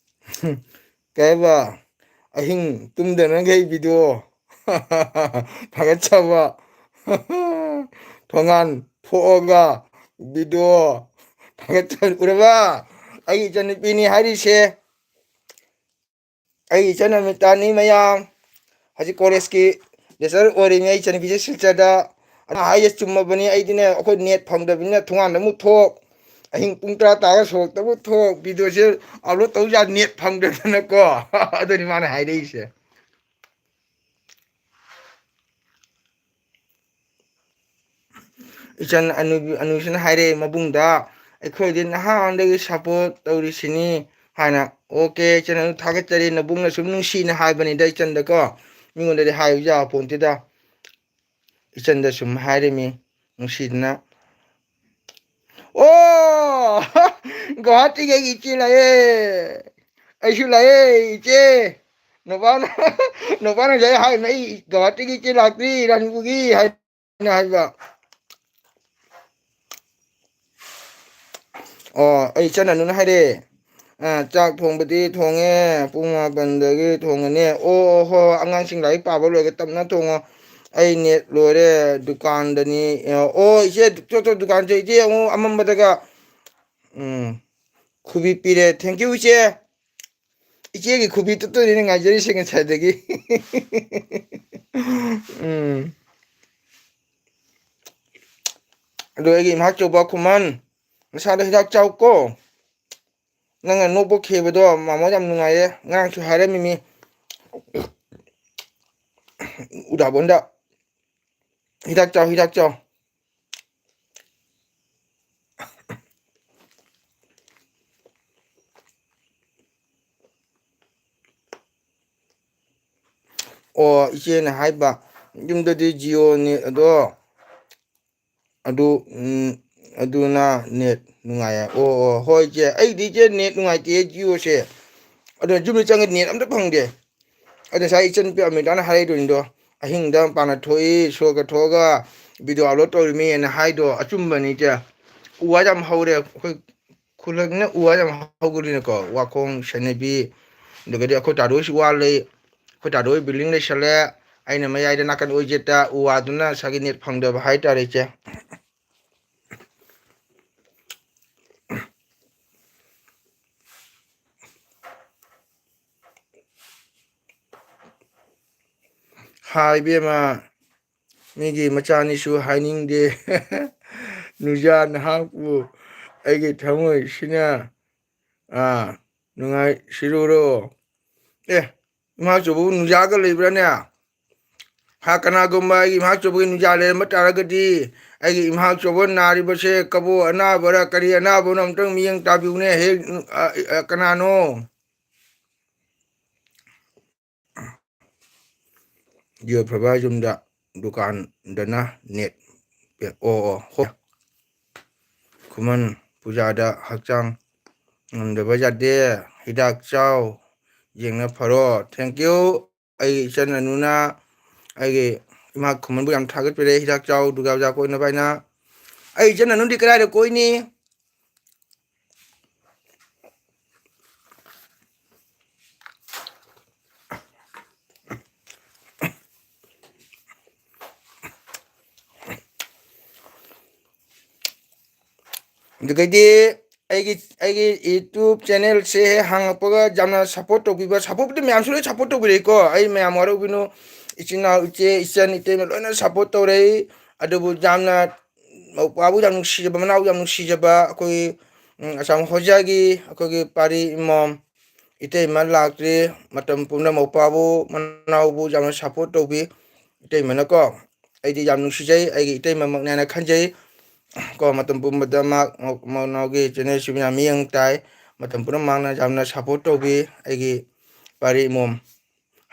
A: ꯀꯩ ꯍꯥꯏꯕ ꯑꯍꯤꯡ ꯇꯨꯝꯗꯅꯈꯩ ꯚꯤꯗꯤꯑꯣ ꯊꯥꯒꯠꯆꯕ ꯊꯣꯡꯒꯥꯟ ꯊꯣꯛꯑꯒ ꯚꯤꯗꯤꯑꯣ ꯊꯥꯒꯠꯆ ꯎꯔꯕ ꯑꯩꯒꯤ ꯏꯆꯟꯅꯨꯄꯤꯅꯤ ꯍꯥꯏꯔꯤꯁꯦ ꯑꯩ ꯏꯆꯟ ꯅꯨꯃꯤꯠꯇꯅꯤ ꯃꯌꯥꯝ ꯍꯧꯖꯤꯛ ꯀꯣꯂꯦꯖꯀꯤ ꯂꯦꯛꯆꯔ ꯑꯣꯏꯔꯤꯉꯩ ꯑꯩ ꯏꯆꯟꯅꯨꯄꯤꯁꯦ ꯁꯤꯜꯆꯔꯗ ꯑꯗꯨ ꯍꯥꯏꯁꯦ ꯆꯨꯝꯃꯕꯅꯤ ꯑꯩꯗꯤꯅꯦ ꯑꯩꯈꯣꯏ ꯅꯦꯠ ꯐꯪꯗꯕꯅꯤꯅ ꯊꯣꯡꯒꯥꯟꯗ ꯑꯃꯨꯛ ꯊꯣꯛ ꯑꯍꯤꯡ ꯄꯨꯡ 10 ꯇꯥꯔꯒ ꯁꯣꯔꯣꯛꯇꯕꯨ ꯊꯣꯛ ꯚꯤꯗꯤꯑꯣꯁꯦ ꯑꯞꯂꯣꯗ ꯇꯧ ꯌꯥ ꯅꯦꯠ ꯐꯪꯗꯗꯅꯀꯣ ꯑꯗꯨꯅꯤ ꯃꯥꯅ ꯍꯥꯏꯔꯛꯏꯁꯦ ꯏꯆꯟ ꯑꯅꯨꯁꯤꯅ ꯍꯥꯏꯔꯛꯑꯦ ꯃꯕꯨꯡꯗ ꯑꯩꯈꯣꯏꯗꯤ ꯅꯍꯥꯟꯗꯒꯤ ꯁꯞꯄꯣꯔꯠ ꯇꯧꯔꯤꯁꯤꯅꯤ ꯍꯥꯏꯅ ꯑꯣꯀꯦ ꯏꯆꯟ ꯑꯅꯨ ꯊꯥꯒꯠꯆꯔꯤ ꯅꯕꯨꯡꯅ ꯁꯨꯝ ꯅꯨꯡꯁꯤꯅ ꯍꯥꯏꯕꯅꯤꯗ ꯏꯆꯟꯗꯀꯣ ꯃꯤꯉꯣꯟꯗꯗꯤ ꯍꯥꯏꯕ ꯌꯥꯕ ꯄꯣꯟꯇꯦꯗ ꯏꯆꯟꯗ ꯁꯨꯝ ꯍꯥꯏꯔꯤꯃꯤ ꯅꯨꯡꯁꯤꯗꯅ ꯑꯣ ꯒꯨꯋꯥꯍꯥꯇꯤꯗꯒꯤ ꯏꯆꯦ ꯂꯥꯛꯑꯦ ꯑꯩꯁꯨ ꯂꯥꯛꯑꯦ ꯏꯆꯦ ꯅꯨꯄꯥꯅ ꯉꯁꯥꯏ ꯍꯥꯏꯕꯅꯦ ꯑꯩ ꯒꯨꯋꯥꯍꯥꯇꯤꯒꯤ ꯏꯆꯦ ꯂꯥꯛꯇ꯭ꯔꯤ ꯔꯥꯅꯤꯄꯨꯔꯒꯤ ꯍꯥꯏꯅ ꯍꯥꯏꯕ ꯑꯣ ꯑꯩ ꯏꯆꯟ ꯑꯅꯨꯅ ꯍꯥꯏꯔꯛꯑꯦ ꯆꯥꯛ ꯊꯣꯡꯕꯗꯤ ꯊꯣꯡꯉꯦ ꯄꯨꯡ 11ꯗꯒꯤ ꯊꯣꯡꯉꯅꯤ ꯑꯣ ꯍꯣꯏ ꯑꯉꯥꯡꯁꯤꯡ ꯂꯥꯏꯔꯤꯛ ꯄꯥꯕ ꯂꯣꯏꯔꯒ ꯇꯞꯅ ꯊꯣꯡꯉꯣ ꯑꯩ ꯅꯦꯠ ꯂꯣꯏꯔꯦ ꯗꯨꯀꯥꯟꯗꯅꯤ ꯑꯣ ꯏꯆꯦ ꯗꯨꯀꯥꯟꯁꯦ ꯏꯆꯦ ꯑꯃꯨꯛ ꯑꯃꯝꯕꯗꯒ ꯈꯨꯕꯤ ꯄꯤꯔꯦ ꯊꯦꯡꯀ꯭ꯌꯨ ꯏꯆꯦ ꯏꯆꯦꯒꯤ ꯈꯨꯕꯤ ꯇꯨꯠꯇꯣꯏꯅꯤꯅꯦ ꯉꯥꯏꯖꯔꯤꯁꯦ ꯉꯁꯥꯏꯗꯒꯤ ꯑꯗꯣ ꯑꯩꯒꯤ ꯏꯃꯥꯆꯧꯕ ꯈꯨꯃꯟ ꯅꯁꯥꯗꯣ ꯍꯤꯗꯥꯛ ꯆꯥꯎꯀꯣ ꯅꯪꯅ ꯅꯣꯛꯄ ꯈꯦꯕꯗꯣ ꯃꯥꯃꯣ ꯌꯥꯝ ꯅꯨꯡꯉꯥꯏꯌꯦ ꯉꯔꯥꯡꯁꯨ ꯍꯥꯏꯔꯝꯃꯤꯃꯤ ꯎꯗꯥꯕꯣꯟꯗ ꯍꯤꯗꯥꯛ ꯆꯥꯎ ꯍꯤꯗꯥꯛ ꯆꯥꯎ ꯑꯣ ꯏꯆꯦꯅ ꯍꯥꯏꯕ ꯌꯨꯝꯗꯗꯤ ꯖꯤꯑꯣꯅꯤ ꯑꯗꯣ ꯑꯗꯨꯅ ꯅꯦꯠ ꯅꯨꯡꯉꯥꯏꯌꯦ ꯑꯣ ꯑꯣ ꯍꯣꯏ ꯏꯆꯦ ꯑꯩꯗꯤ ꯏꯆꯦ ꯅꯦꯠ ꯅꯨꯡꯉꯥꯏꯇꯦ ꯖꯤꯑꯣꯁꯦ ꯑꯗꯨꯅ ꯌꯨꯝꯗ ꯆꯪꯉ ꯅꯦꯠ ꯑꯝꯇ ꯐꯪꯗꯦ ꯑꯗ ꯉꯁꯥꯏ ꯏꯆꯟꯅꯨꯄꯤ ꯑꯃꯤꯇꯥꯅ ꯍꯥꯏꯔꯛꯏꯗꯣꯏꯅꯤꯗꯣ ꯑꯍꯤꯡꯗ ꯃꯄꯥꯟꯅ ꯊꯣꯛꯏ ꯁꯣꯔꯒ ꯊꯣꯛꯑꯒ ꯚꯤꯗꯤꯑꯣ ꯑꯞꯂꯣꯗ ꯇꯧꯔꯤꯃꯤꯅ ꯍꯥꯏꯗꯣ ꯑꯆꯨꯝꯕꯅꯤ ꯏꯆꯦ ꯎ ꯋꯥ ꯌꯥꯝ ꯍꯧꯔꯦ ꯑꯩꯈꯣꯏ ꯈꯨꯜꯂꯛꯅꯤꯅ ꯎ ꯋꯥ ꯌꯥꯝ ꯍꯧꯕꯅꯤꯅꯀꯣ ꯋꯥꯈꯣꯡ ꯁꯦꯅꯕꯤ ꯑꯗꯒꯤꯗꯤ ꯑꯩꯈꯣꯏ ꯇꯥꯗꯣꯏꯁꯨ ꯋꯥ ꯂꯩ ꯑꯩꯈꯣꯏ ꯇꯥꯗꯣꯏ ꯕꯤꯜꯗꯤꯡ ꯂꯩꯁꯜꯂꯦ ꯑꯩꯅ ꯃꯌꯥꯏꯗ ꯅꯥꯀꯟ ꯑꯣꯏꯖꯦꯠꯇ ꯎ ꯋꯥꯗꯨꯅ ꯉꯁꯥꯏꯒꯤ ꯅꯦꯠ ꯐꯪꯗꯕ ꯍꯥꯏꯇꯥꯔꯦ ꯏꯆꯦ ꯍꯥꯏ ꯏꯕꯦꯝꯃ ꯃꯤꯒꯤ ꯃꯆꯥꯅꯤꯁꯨ ꯍꯥꯏꯅꯤꯡꯗꯦ ꯅꯨꯖꯥ ꯅꯍꯥꯛꯄꯨ ꯑꯩꯒꯤ ꯊꯃꯣꯏꯁꯤꯅ ꯅꯨꯡꯉꯥꯏ ꯁꯤꯔꯨꯔꯣ ꯏꯃꯥꯆꯧꯕꯕꯨ ꯅꯨꯡꯖꯥꯒ ꯂꯩꯕ꯭ꯔꯥꯅꯦ ꯀꯅꯥꯒꯨꯝꯕ ꯑꯩꯒꯤ ꯏꯃꯥꯆꯧꯕꯒꯤ ꯅꯨꯡꯖꯥ ꯂꯩꯔꯝꯕ ꯇꯥꯔꯒꯗꯤ ꯑꯩꯒꯤ ꯏꯃꯥꯆꯧꯕ ꯅꯥꯔꯤꯕꯁꯦ ꯀꯕꯣ ꯑꯅꯥꯕꯔꯥ ꯀꯔꯤ ꯑꯅꯥꯕꯅꯣ ꯑꯝꯇꯪ ꯃꯤꯠꯌꯦꯡ ꯇꯥꯕꯤꯌꯨꯅꯦ ꯍꯦꯛ ꯀꯅꯥꯅꯣ ꯖꯤꯑꯣ ꯐ꯭ꯔꯕꯥ ꯌꯨꯝꯗ ꯗꯨꯀꯥꯟꯗꯅ ꯅꯦꯠ ꯍꯣ ꯈꯨꯃꯟ ꯄꯨꯖꯥꯗ ꯍꯛꯆꯥꯡ ꯉꯝꯗꯕ ꯌꯥꯗꯦ ꯍꯤꯗꯥꯛ ꯆꯥꯎ ꯌꯦꯡꯅ ꯐꯔꯣ ꯊꯦꯡꯀ꯭ꯌꯨ ꯑꯩꯒꯤ ꯏꯆꯟ ꯑꯩꯒꯤ ꯏꯃꯥ ꯈꯨꯃꯟꯕꯨ ꯌꯥꯝ ꯊꯥꯒꯠꯄꯤꯔꯦ ꯍꯤꯗꯥꯛ ꯆꯥꯎ ꯗꯨꯔꯒꯥ ꯄꯨꯖꯥ ꯀꯣꯏꯅꯕ ꯍꯥꯏꯅ ꯑꯩ ꯏꯆꯟ ꯀꯗꯥꯏꯗ ꯀꯣꯏꯅꯤ ꯑꯗꯨꯗꯒꯤꯗꯤ ꯑꯩꯒꯤ ꯌꯨꯇ꯭ꯌꯨꯕ ꯆꯦꯅꯦꯜꯁꯦ ꯍꯥꯡꯉꯛꯄꯒ ꯌꯥꯝꯅ ꯁꯞꯄꯣꯔꯠ ꯇꯧꯕꯤꯕ ꯁꯞꯄꯣꯔꯠꯄꯨꯗꯤ ꯃꯌꯥꯝꯁꯨ ꯂꯣꯏ ꯁꯞꯄꯣꯔꯠ ꯇꯧꯕꯤꯔꯛꯏꯀꯣ ꯑꯩ ꯃꯌꯥꯝ ꯋꯥꯔꯧꯕꯤꯅꯨ ꯏꯆꯤꯟ ꯏꯅꯥꯎ ꯏꯆꯦ ꯏꯆꯟ ꯏꯇꯩꯃ ꯂꯣꯏꯅ ꯁꯞꯄꯣꯔꯠ ꯇꯧꯔꯛꯏ ꯑꯗꯨꯕꯨ ꯌꯥꯝꯅ ꯃꯧꯄ꯭ꯋꯥꯕꯨ ꯌꯥꯝ ꯅꯨꯡꯁꯤꯖꯕ ꯃꯅꯥꯎ ꯌꯥꯝ ꯅꯨꯡꯁꯤꯖꯕ ꯑꯩꯈꯣꯏꯒꯤ ꯑꯁꯥꯝ ꯍꯣꯖꯥꯒꯤ ꯑꯩꯈꯣꯏꯒꯤ ꯄꯥꯔꯤ ꯏꯃꯣꯝ ꯏꯇꯩꯃ ꯂꯥꯛꯇ꯭ꯔꯤ ꯃꯇꯝ ꯄꯨꯝꯅꯃꯛ ꯃꯧꯄ꯭ꯋꯥꯕꯨ ꯃꯅꯥꯎꯕꯨ ꯌꯥꯝꯅ ꯁꯞꯄꯣꯔꯠ ꯇꯧꯕꯤ ꯏꯇꯩꯃꯅꯀꯣ ꯑꯩꯗꯤ ꯌꯥꯝ ꯅꯨꯡꯁꯤꯖꯩ ꯑꯩꯒꯤ ꯏꯇꯩꯃꯃꯛꯅꯦ ꯍꯥꯏꯅ ꯈꯟꯖꯩ ꯀꯣ ꯃꯇꯝ ꯄꯨꯝꯕꯗ ꯃꯅꯥꯎꯒꯤ ꯆꯦꯅꯦꯜꯁꯤ ꯌꯥꯝ ꯃꯤꯠꯌꯦꯡ ꯇꯥꯏ ꯃꯇꯝ ꯄꯨꯝꯅꯃꯛꯅ ꯌꯥꯝꯅ ꯁꯞꯄꯣꯔꯠ ꯇꯧꯕꯤ ꯑꯩꯒꯤ ꯄꯥꯔꯤ ꯏꯃꯣꯝ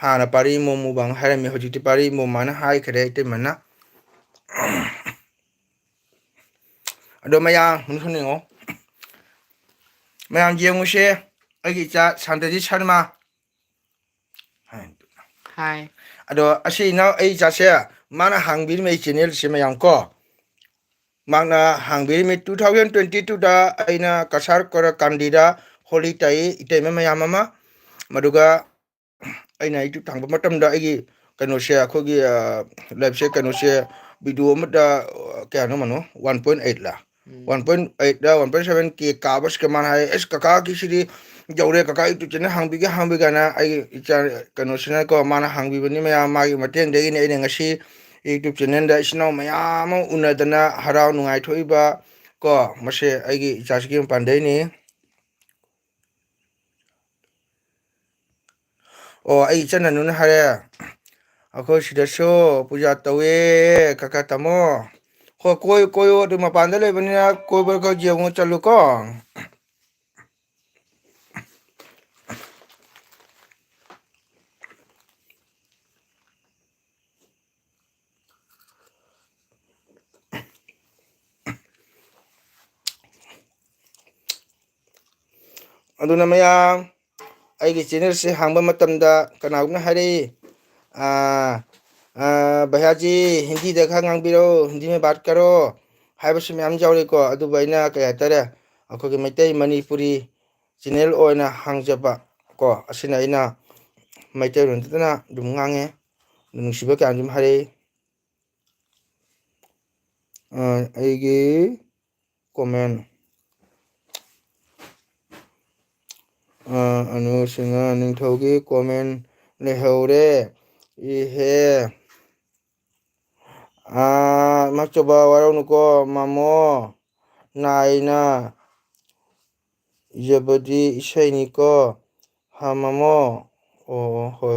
A: ꯍꯥꯟꯅ ꯄꯥꯔꯤ ꯏꯃꯣꯝ ꯃꯨꯕꯥꯡ ꯍꯥꯏꯔꯝꯃꯤ ꯍꯧꯖꯤꯛꯇꯤ ꯄꯥꯔꯤ ꯏꯃꯣꯝ ꯍꯥꯏꯅ ꯍꯥꯏꯈ꯭ꯔꯦ ꯏꯇꯩꯃꯅ ꯑꯗꯣ ꯃꯌꯥꯝ ꯍꯟꯅꯤꯡꯉꯣ ꯃꯌꯥꯝ ꯌꯦꯡꯉꯨꯁꯦ ꯑꯩꯒꯤ ꯏꯆꯥ ꯁꯥꯟꯇꯖꯤ ꯁꯔꯃ
B: ꯍꯥꯏ
A: ꯑꯗꯣ ꯑꯁꯤ ꯏꯅꯥꯎ ꯑꯩ ꯏꯆꯥꯁꯦ ꯃꯥꯅ ꯍꯥꯡꯕꯤꯔꯤꯕ ꯑꯩ ꯆꯦꯅꯦꯜꯁꯦ ꯃꯌꯥꯝ ꯀꯣ ꯃꯥꯅ ꯍꯥꯡꯕꯤꯔꯤꯃꯤ 2022ꯗ ꯑꯩꯅ ꯀꯁꯥꯔ ꯀꯣꯔ ꯀꯥꯟꯗꯤꯗ ꯍꯣꯂꯤ ꯇꯥꯏ ꯏꯇꯩꯃ ꯃꯌꯥꯝ ꯑꯃ ꯃꯗꯨꯒ ꯑꯩꯅ ꯌꯨꯇ꯭ꯌꯨꯕ ꯊꯥꯡꯕ ꯃꯇꯝꯗ ꯑꯩꯒꯤ ꯀꯩꯅꯣꯁꯦ ꯑꯩꯈꯣꯏꯒꯤ ꯂꯥꯏꯐꯁꯦ ꯀꯩꯅꯣꯁꯦ ꯚꯤꯗꯤꯑꯣ ꯑꯃꯗ ꯀꯌꯥꯅꯣ ꯃꯅꯣ 1.8 ꯂꯥ 1.8 ꯂ 1.7 ꯀꯦ ꯀꯥꯕꯁꯤꯒ ꯃꯥꯅ ꯍꯥꯏ ꯑꯦꯁ ꯀꯀꯥꯒꯤꯁꯤꯗꯤ ꯌꯧꯔꯦ ꯀꯀꯥ ꯌꯨꯇ꯭ꯌꯨꯕ ꯆꯦꯅꯦꯜ ꯍꯥꯡꯕꯤꯒꯅ ꯑꯩꯒꯤ ꯏꯆꯥ ꯀꯩꯅꯣꯁꯤꯅꯀꯣ ꯃꯥꯅ ꯍꯥꯡꯕꯤꯕꯅꯤ ꯃꯌꯥꯝ ꯃꯥꯒꯤ ꯃꯇꯦꯡꯗꯒꯤꯅꯤ ꯑꯩꯅ ꯉꯁꯤ ꯌꯨꯇ꯭ꯌꯨꯕ ꯆꯦꯅꯦꯜꯗ ꯏꯆꯤꯟ ꯏꯅꯥꯎ ꯃꯌꯥꯝ ꯑꯃ ꯎꯅꯗꯅ ꯍꯔꯥꯎ ꯅꯨꯡꯉꯥꯏꯊꯣꯛꯏꯕ ꯀꯣ ꯃꯁꯦ ꯑꯩꯒꯤ ꯏꯆꯥꯁꯤꯒꯤ ꯃꯄꯥꯟꯗꯩꯅꯤ ꯑꯣ ꯑꯩ ꯏꯆꯟ ꯍꯥꯏꯔꯦ ꯑꯩꯈꯣꯏ ꯁꯤꯗꯁꯨ ꯄꯨꯖꯥ ꯇꯧꯋꯦ ꯀꯀꯥ ꯇꯥꯃꯣ ꯍꯣꯏ ꯀꯣꯏꯌꯣ ꯑꯗꯨ ꯃꯄꯥꯟꯗ ꯂꯩꯕꯅꯤꯅ ꯀꯣꯏꯕꯒ ꯌꯦꯡꯉꯣ ꯆꯠꯂꯨꯀꯣ ꯑꯗꯨꯅ ꯃꯌꯥꯝ ꯑꯩꯒꯤ ꯆꯦꯅꯦꯜꯁꯦ ꯍꯥꯡꯕ ꯃꯇꯝꯗ ꯀꯅꯥꯒꯨꯝꯅ ꯍꯥꯏꯔꯛꯏ ꯚꯩꯌꯥꯖꯤ ꯍꯤꯟꯗꯤꯗ ꯈꯔ ꯉꯥꯡꯕꯤꯔꯛꯎ ꯍꯤꯟꯗꯤ ꯃꯦ ꯕꯥꯠ ꯀꯔꯣ ꯍꯥꯏꯕꯁꯨ ꯃꯌꯥꯝ ꯌꯥꯎꯔꯤꯀꯣ ꯑꯗꯨꯕꯨ ꯑꯩꯅ ꯀꯩ ꯍꯥꯏꯇꯥꯔꯦ ꯑꯩꯈꯣꯏꯒꯤ ꯃꯩꯇꯩ ꯃꯅꯤꯄꯨꯔꯤ ꯆꯦꯅꯦꯜ ꯑꯣꯏꯅ ꯍꯥꯡꯖꯕ ꯀꯣ ꯑꯁꯤꯅ ꯑꯩꯅ ꯃꯩꯇꯩꯂꯣꯟꯗꯅ ꯑꯗꯨꯝ ꯉꯥꯡꯉꯦ ꯅꯨꯡꯁꯤꯕ ꯀꯌꯥ ꯑꯗꯨꯝ ꯍꯥꯏꯔꯛꯏ ꯑꯩꯒꯤ ꯀꯣꯃꯦꯟ ꯑꯅꯨ ꯅꯤꯡꯊꯧꯒꯤ ꯀꯣꯃꯦꯟ ꯂꯩꯍꯧꯔꯦ ꯏꯍꯦ ꯏꯃꯥꯆꯧꯕ ꯋꯥꯔꯧꯅꯨꯀꯣ ꯃꯃꯣ ꯅꯥꯏꯅ ꯏꯖꯕꯗꯤ ꯏꯁꯩꯅꯤꯀꯣ ꯃꯃꯣ ꯑꯣ ꯍꯣꯏ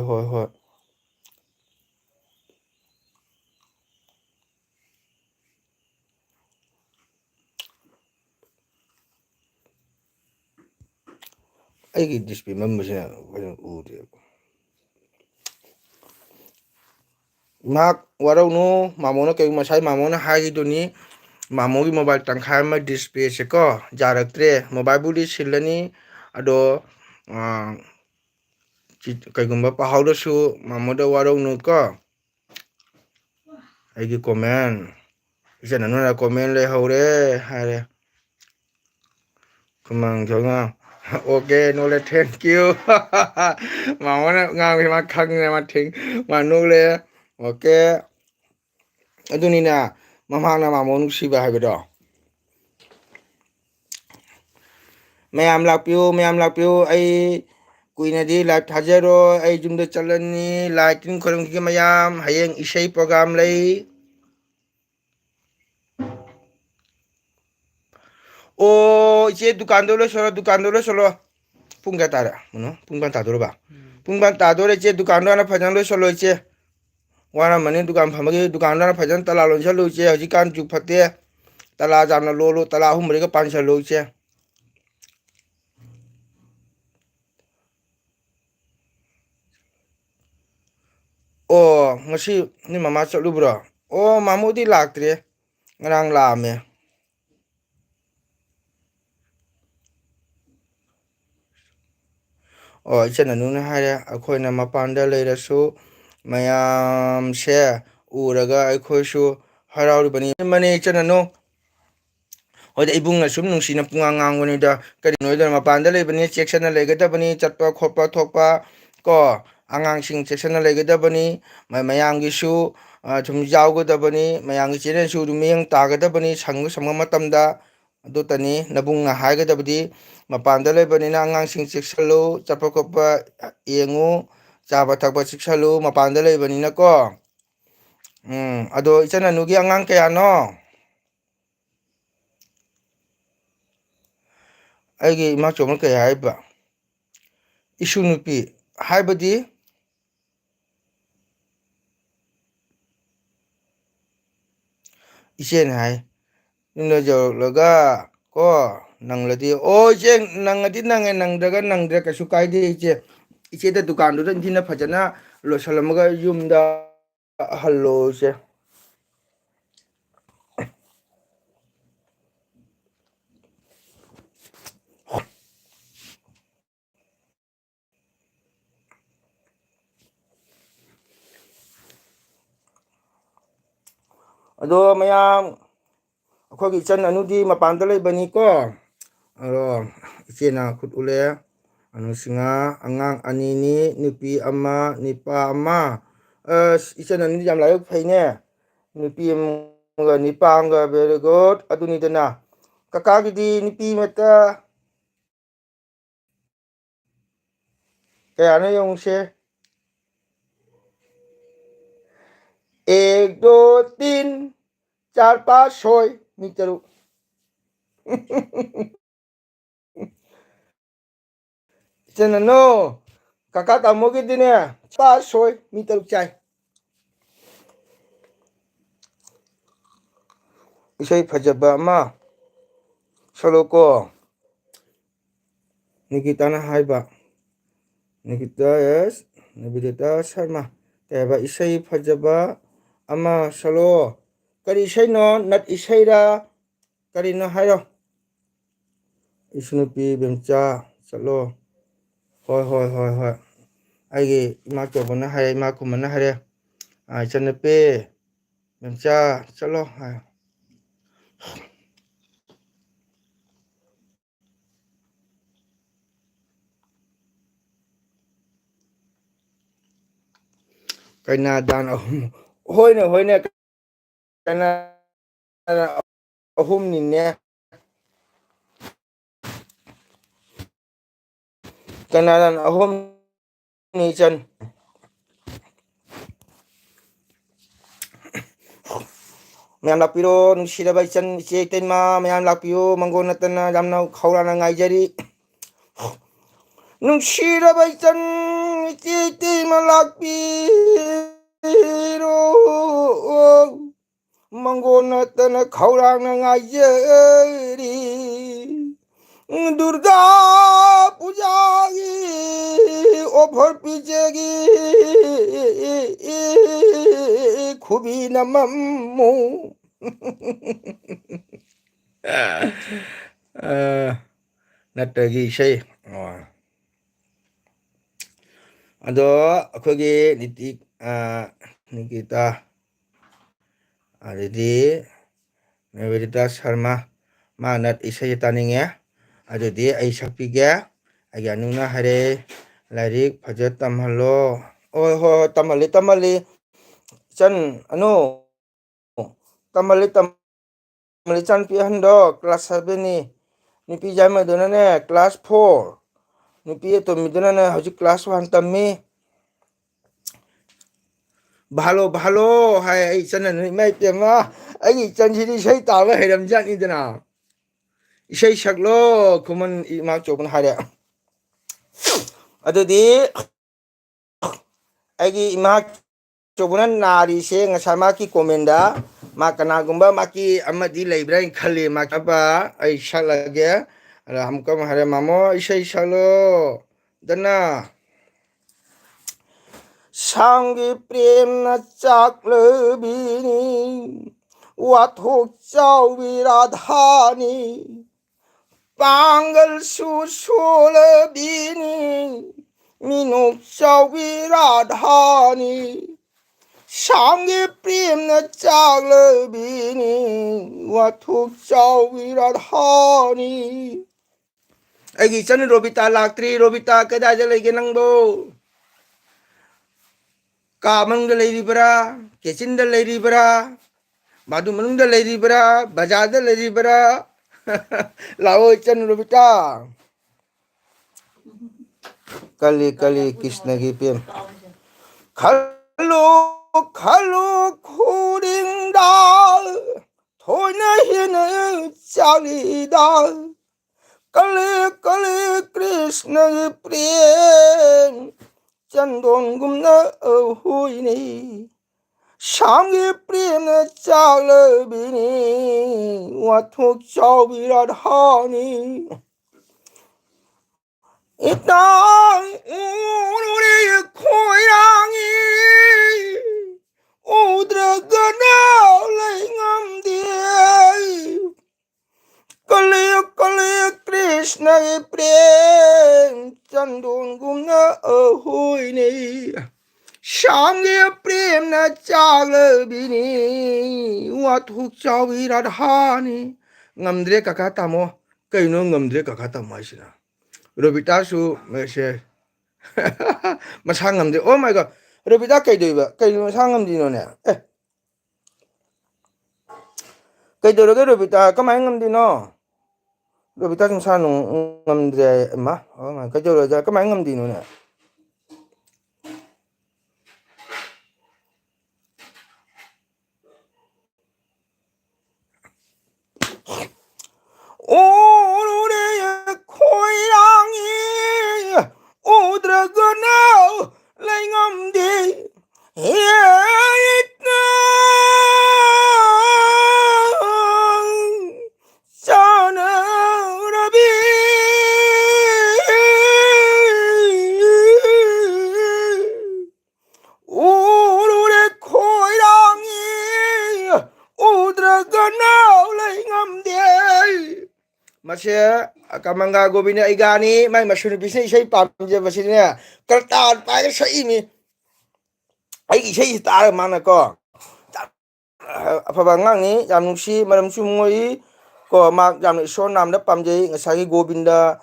A: ꯑꯩꯒꯤ ꯗꯤꯁꯄ꯭ꯂꯦ ꯃꯝꯕꯁꯤꯅ ꯐꯖꯅ ꯎꯗꯦꯕ ꯉꯍꯥꯛ ꯋꯥꯔꯧꯅꯨ ꯃꯥꯃꯣꯅ ꯀꯩ ꯉꯁꯥꯏ ꯃꯥꯃꯣꯅ ꯍꯥꯏꯈꯤꯗꯨꯅꯤ ꯃꯥꯃꯣꯒꯤ ꯃꯣꯕꯥꯏꯜ ꯇꯪꯈꯥꯏ ꯑꯃ ꯗꯤꯁꯄ꯭ꯂꯦꯁꯦꯀꯣ ꯌꯥꯔꯛꯇ꯭ꯔꯦ ꯃꯣꯕꯥꯏꯜꯕꯨꯗꯤ ꯁꯤꯜꯂꯅꯤ ꯑꯗꯣ ꯀꯩꯒꯨꯝꯕ ꯄꯥꯍꯧꯗꯁꯨ ꯃꯥꯃꯣꯗ ꯋꯥꯔꯧꯅꯨꯀꯣ ꯑꯩꯒꯤ ꯀꯣꯃꯦꯟ ꯏꯆꯟ ꯀꯣꯃꯦꯟ ꯂꯩꯍꯧꯔꯦ ꯍꯥꯏꯔꯦ ꯈꯨꯃꯥꯡ ꯑꯣꯀꯦ ꯅꯣꯂꯦ ꯊꯦꯡꯀ꯭ꯌꯨ ꯃꯥꯃꯣꯅ ꯉꯥꯡꯕꯁꯤ ꯃꯥ ꯈꯪꯉꯦ ꯃꯥ ꯅꯣꯛꯂꯛꯑꯦ ꯑꯣꯀꯦ ꯑꯗꯨꯅꯤꯅ ꯃꯃꯥꯅ ꯃꯥꯃꯣ ꯅꯨꯡꯁꯤꯕ ꯍꯥꯏꯕꯗꯣ ꯃꯌꯥꯝ ꯂꯥꯛꯄꯤꯌꯨ ꯑꯩ ꯀꯨꯏꯅꯗꯤ ꯂꯥꯏꯚ ꯊꯥꯖꯔꯣꯏ ꯑꯩ ꯌꯨꯝꯗ ꯆꯠꯂꯅꯤ ꯂꯥꯏ ꯇꯤꯟ ꯈꯣꯏꯔꯝꯈꯤꯒꯦ ꯃꯌꯥꯝ ꯍꯌꯦꯡ ꯏꯁꯩ ꯄ꯭ꯔꯣꯒꯥꯝ ꯂꯩ ꯑꯣ 이제 두칸도 ꯂꯣꯏꯁꯜꯂꯣ 두칸도 ꯂꯣꯏꯁꯜꯂꯣ ꯄꯨꯡ ꯀꯌꯥ ꯇꯥꯔꯦ ꯃꯅꯣ ꯄꯨꯡ ꯀꯌꯥ ꯇꯥꯗꯣꯔꯕ ꯄꯨꯡ ꯀꯌꯥ ꯇꯥꯗꯣꯔꯦ 이제 두칸도 하나 ꯐꯖꯅ ꯂꯣꯏꯁꯜꯂꯣ 이제 와라마니 두칸 파마게 두칸도 하나ꯐꯖꯅ ꯇꯂꯥ ꯂꯣꯟꯁꯜꯂꯨ 이제 ꯍꯧꯖꯤꯛꯀꯥꯟ ꯖꯨꯛ ꯐꯠꯇꯦ ꯇꯂꯥ ꯌꯥꯝꯅ ꯂꯣꯜꯂꯨ ꯇꯂꯥ ꯑꯍꯨꯝ ꯃꯔꯤꯒ ꯄꯥꯟꯁꯜꯂꯨ 이제 ꯑꯣ ꯉꯁꯤ ꯅꯣꯏ ꯃꯃꯥ ꯆꯠꯂꯨꯕ꯭ꯔꯣ ꯑꯣ ꯃꯥꯃꯣꯗꯤ ꯂꯥꯛꯇ꯭ꯔꯤ ꯉꯔꯥꯡ ꯂꯥꯛꯑꯝꯃꯦ ꯑꯣ ꯏꯆꯟ ꯍꯥꯏꯔꯦ ꯑꯩꯈꯣꯏꯅ ꯃꯄꯥꯟꯗ ꯂꯩꯔꯁꯨ ꯃꯌꯥꯝꯁꯦ ꯎꯔꯒ ꯑꯩꯈꯣꯏꯁꯨ ꯍꯔꯥꯎꯔꯤꯕꯅꯤ ꯃꯅꯦ ꯏꯆꯟ ꯍꯣꯏꯗꯤ ꯏꯕꯨꯡꯅ ꯁꯨꯝ ꯅꯨꯡꯁꯤꯅ ꯄꯨꯡꯉꯥꯡ ꯉꯥꯡꯕꯅꯤꯗ ꯀꯔꯤꯅꯣꯗꯅ ꯃꯄꯥꯟꯗ ꯂꯩꯕꯅꯤ ꯆꯦꯛꯁꯤꯟꯅ ꯂꯩꯒꯗꯕꯅꯤ ꯆꯠꯄ ꯈꯣꯠꯄ ꯊꯣꯛꯄ ꯀꯣ ꯑꯉꯥꯡꯁꯤꯡ ꯆꯦꯛꯁꯤꯟꯅ ꯂꯩꯒꯗꯕꯅꯤ ꯃꯌꯥꯝꯒꯤꯁꯨ ꯁꯨꯝ ꯌꯥꯎꯒꯗꯕꯅꯤ ꯃꯌꯥꯝꯒꯤ ꯆꯦꯅꯦꯜꯁꯨ ꯑꯗꯨꯝ ꯃꯤꯠꯌꯦꯡ ꯇꯥꯒꯗꯕꯅꯤ ꯁꯪꯕ ꯃꯇꯝꯗ ꯑꯗꯨꯇꯅꯤ ꯅꯕꯨꯡꯅ ꯍꯥꯏꯒꯗꯕꯗꯤ ꯃꯄꯥꯟꯗ ꯂꯩꯕꯅꯤꯅ ꯑꯉꯥꯡꯁꯤꯡ ꯆꯦꯛꯁꯤꯜꯂꯨ ꯆꯠꯄ ꯈꯣꯠꯄ ꯌꯦꯡꯉꯨ ꯆꯥꯕ ꯊꯛꯄ ꯆꯦꯛꯁꯤꯜꯂꯨ ꯃꯄꯥꯟꯗ ꯂꯩꯕꯅꯤꯅꯀꯣ ꯑꯗꯣ ꯏꯆꯟ ꯑꯉꯥꯡ ꯀꯌꯥꯅꯣ ꯑꯩꯒꯤ ꯏꯃꯥꯆꯧꯅ ꯀꯩ ꯍꯥꯏꯕ ꯏꯁꯨ ꯅꯨꯄꯤ ꯍꯥꯏꯕꯗꯤ ꯏꯆꯦꯅ ꯍꯥꯏ ꯌꯨꯝꯗ ꯌꯧꯔꯛꯂꯒ ꯀꯣ ꯅꯪꯂꯗꯤ ꯑꯣ ꯏꯆꯦ ꯅꯪꯉꯗꯤ ꯅꯪꯉꯦ ꯅꯪꯗ꯭ꯔꯒ ꯅꯪꯗ꯭ꯔꯦ ꯀꯩꯁꯨ ꯀꯥꯏꯗꯦ ꯏꯆꯦ ꯏꯆꯦꯗ ꯗꯨꯀꯥꯟꯗꯨꯗ ꯅꯤꯡꯊꯤꯅ ꯐꯖꯅ ꯂꯣꯏꯁꯤꯜꯂꯝꯃꯒ ꯌꯨꯝꯗ ꯍꯜꯂꯣ ꯏꯆꯦ ꯑꯗꯣ ꯃꯌꯥꯝ ꯑꯩꯈꯣꯏꯒꯤ ꯏꯆꯟ ꯑꯅꯨꯗꯤ ꯃꯄꯥꯟꯗ ꯂꯩꯕꯅꯤꯀꯣ ꯑꯗꯣ ꯏꯆꯦꯅ ꯈꯨꯠ ꯎꯠꯂꯦ ꯑꯅꯨꯁꯤꯡꯅ ꯑꯉꯥꯡ ꯑꯅꯤꯅꯤ ꯅꯨꯄꯤ ꯑꯃ ꯅꯤꯄꯥ ꯑꯃ ꯑꯁ ꯏꯆꯟ ꯑꯅꯤꯗꯤ ꯌꯥꯝ ꯂꯥꯏꯕꯛ ꯐꯩꯅꯦ ꯅꯨꯄꯤ ꯑꯃꯒ ꯅꯤꯄꯥ ꯑꯃꯒ ꯕꯦꯔꯤꯒꯨꯗ ꯑꯗꯨꯅꯤꯗꯅ ꯀꯀꯥꯒꯤꯗꯤ ꯅꯨꯄꯤ ꯃꯠꯇ ꯀꯌꯥꯅꯣ ꯌꯦꯡꯉꯨꯁꯦ एक दो तीन चार पाँच छः ꯃꯤ ꯇꯔꯨꯛ ꯏꯆꯟ ꯀꯀꯥ ꯇꯥꯃꯣꯒꯤꯗꯤꯅꯦ ꯄꯥꯁ ꯁꯣꯏ ꯃꯤ ꯇꯔꯨꯛ ꯆꯥꯏ ꯏꯁꯩ ꯐꯖꯕ ꯑꯃ ꯁꯛꯂꯛꯎꯀꯣ ꯅꯤꯀꯤꯇꯥꯅ ꯍꯥꯏꯕ ꯅꯤꯀꯤꯇꯥ ꯌꯦꯁ ꯅꯕꯤꯗꯤꯇꯥ ꯁꯔꯃ ꯀꯩ ꯍꯥꯏꯕ ꯏꯁꯩ ꯐꯖꯕ ꯑꯃ ꯁꯛꯂꯛꯑꯣ ꯀꯔꯤ ꯏꯁꯩꯅꯣ ꯅꯠ ꯏꯁꯩꯔꯥ ꯀꯔꯤꯅꯣ ꯍꯥꯏꯔꯣ ꯏꯁꯨꯅꯨꯄꯤ ꯕꯦꯝꯆꯥ ꯆꯠꯂꯣ ꯍꯣꯏ ꯍꯣꯏ ꯍꯣꯏ ꯍꯣꯏ ꯑꯩꯒꯤ ꯏꯃꯥꯆꯧꯕꯅ ꯍꯥꯏꯔꯦ ꯏꯃꯥ ꯈꯨꯃꯟꯅ ꯍꯥꯏꯔꯦ ꯏꯆꯟꯅꯨꯄꯤ ꯕꯦꯝꯆꯥ ꯆꯠꯂꯣ ꯍꯥꯏ ꯀꯩꯅꯥꯗꯥꯟ ꯑꯍꯨꯝ ꯍꯣꯏꯅꯦ ꯍꯣꯏꯅꯦ ꯀꯩꯅꯥ ꯑꯍꯨꯝꯅꯤꯅꯦ ꯀꯩꯅꯥꯗꯥꯟ ꯑꯍꯨꯝꯅꯤ ꯏꯆꯟ ꯃꯌꯥꯝ ꯂꯥꯛꯄꯤꯔꯣ ꯅꯨꯡꯁꯤꯔꯕ ꯏꯆꯟ ꯏꯆꯦ ꯏꯇꯩꯃ ꯃꯌꯥꯝ ꯂꯥꯛꯄꯤꯌꯣ ꯃꯪꯒꯣꯜ ꯅꯠꯇꯅ ꯌꯥꯝꯅ ꯈꯧꯔꯥꯡꯅ ꯉꯥꯏꯖꯔꯤ ꯅꯨꯡꯁꯤꯔꯕ ꯏꯆꯟ ꯏꯆꯦ ꯏꯇꯩꯃ ꯂꯥꯛꯄꯤꯔꯣ ꯃꯪꯒꯣꯜ ꯅꯠꯇꯅ ꯈꯧꯔꯥꯡꯅ ꯉꯥꯏꯖꯔꯤ ꯗꯨꯔꯒꯥ ꯄꯨꯖꯥꯒꯤ ꯑꯣꯐꯔ ꯄꯤꯖꯒꯤ ꯈꯨꯕꯤꯅ ꯃꯝꯃꯨ ꯅꯠꯇ꯭ꯔꯒꯤ ꯏꯁꯩ ꯑꯗꯣ ꯑꯩꯈꯣꯏꯒꯤ ꯅꯤꯀꯤꯇꯥ ꯑꯗꯨꯗꯤ ꯅꯕꯦꯗꯤꯇꯥ ꯁꯔꯃ ꯃꯥꯅ ꯏꯁꯩ ꯇꯥꯅꯤꯡꯉꯦ ꯑꯗꯨꯗꯤ ꯑꯩ ꯁꯛꯄꯤꯒꯦ ꯑꯩꯒꯤ ꯑꯅꯨꯅ ꯍꯥꯏꯔꯦ ꯂꯥꯏꯔꯤꯛ ꯐꯖ ꯇꯝꯍꯜꯂꯣ ꯍꯣꯏ ꯍꯣꯏ ꯍꯣꯏ ꯇꯝꯍꯜꯂꯤ ꯏꯆꯟ ꯑꯅꯨ ꯇꯝꯍꯜꯂꯤ ꯏꯆꯥꯅꯨꯄꯤ ꯑꯍꯟꯗꯣ ꯀ꯭ꯂꯥꯁ 7ꯅꯤ ꯅꯨꯄꯤ ꯌꯥꯏꯃꯗꯨꯅꯅꯦ ꯀ꯭ꯂꯥꯁ 4 ꯅꯨꯄꯤ ꯑꯇꯣꯝꯕꯤꯗꯨꯅꯅꯦ ꯍꯧꯖꯤꯛ ꯀ꯭ꯂꯥꯁ 1 ꯇꯝꯃꯤ ꯚꯥꯂꯣ ꯍꯥꯏ ꯑꯩ ꯏꯆꯟ ꯏꯃꯥ ꯏꯄꯦꯝꯃ ꯑꯩꯒꯤ ꯏꯆꯟꯁꯤꯗꯤ ꯏꯁꯩ ꯇꯥꯕ ꯍꯩꯔꯝꯖꯥꯠꯅꯤꯗꯅ 이세이 삭로 그만 이막 좁은 하랴 어디디 애기 이막 좁은 나리세 nga사마키 고멘다 마카나금바 마키 아마디 레이브라인 칼리 마카바 아이 삭라게 हमको हरे मामो 이세이 삭로 दना 상기 프렘나 짝르비니 와톡 짜위라다니 빵글 수술비니 민옥 짜위라다니 상기 프렘나 짝르비니 와톡 짜위라다니 애기 저는 로비타 락트리 로비타 그다지 레게 낭보 까망들 레이리브라 개신들 레이리브라 마두문들 레이리브라 바자들 레이리브라 라오 chân 로비타 칼리 칼리 키스나기 피 칼로 칼로 코링다 토나히는 짱이다 칼리 칼리 크리스나기 프렘 चंदोन गुमना हुईनी शांगे प्रेम चाल बिनी वाथुक चाविराधानी इतना उन्होंने खोयांगी उद्र गना लेंगम दिए कले कले कृष्ण प्रेम चंदोन गुमना हुईनी शांगे प्रेम न चाल बिनी वाथुक चाविराधानी ngamdre kaka tamo kaino ngamdre kaka tamo isina robita su mese masang ngamdre oh my god robita kaidoiba kaino masang ngamdino ne kaidoroge robita kamai ngamdino robita 좀 사는 ngamdre ma oh my kaidoroja kamai ngamdino ne 오늘의 고향이 오드라거나 랭엄디 있다 짜나라비 오늘의 고향이 오드라거나 랭엄디 masih kamangga gobina igani mai masuni bisni sei pamje basine kertaan pa sei mi ai sei tar mana ko apa bangang ni jam nusi malam sumoi ko mak jam so nam da pamje ngasagi gobinda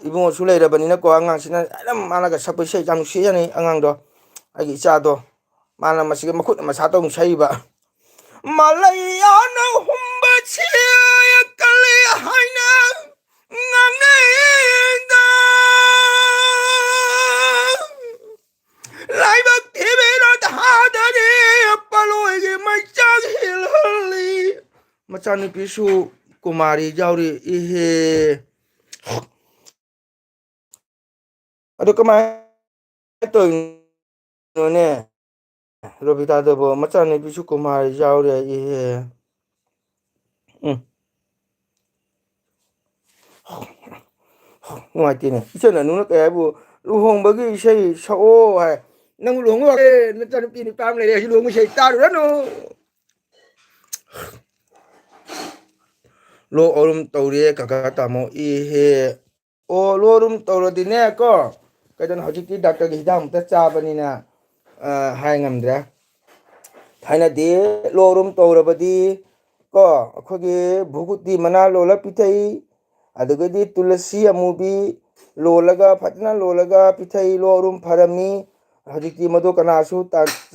A: ibu sulai da banina ko angang sina adam mana ga sapai sei jam nusi yani angang do ai cha do mana masih makut masato sei ba malaya na humbachi kali haina nganeda lại bật TV nó đã đi paloi mai chang hilali macam pisu kumari jauri ihe aduh kemana tuh ne robita tuh macam pisu kumari jauri ihe ngoài tiền này chơi là nó cái bộ lu hồng bagi chơi sao hay nang lu hồng nó cho nó tiền tam này để lu hồng chơi ta được đó nó lu orum tàu đi cả cả tamo i he o lu orum tàu rồi đi nè có cái đó họ chỉ đi đặt cái gì đó một cha bên này hai ngầm đấy thay là đi lu orum tàu rồi đi có 거기 부구띠 만나 로라 피테이 아드거디 툴라시 아무비 로라가 파트나 로라가 피테이 로룸 파라미 हजिकी मधु कनासु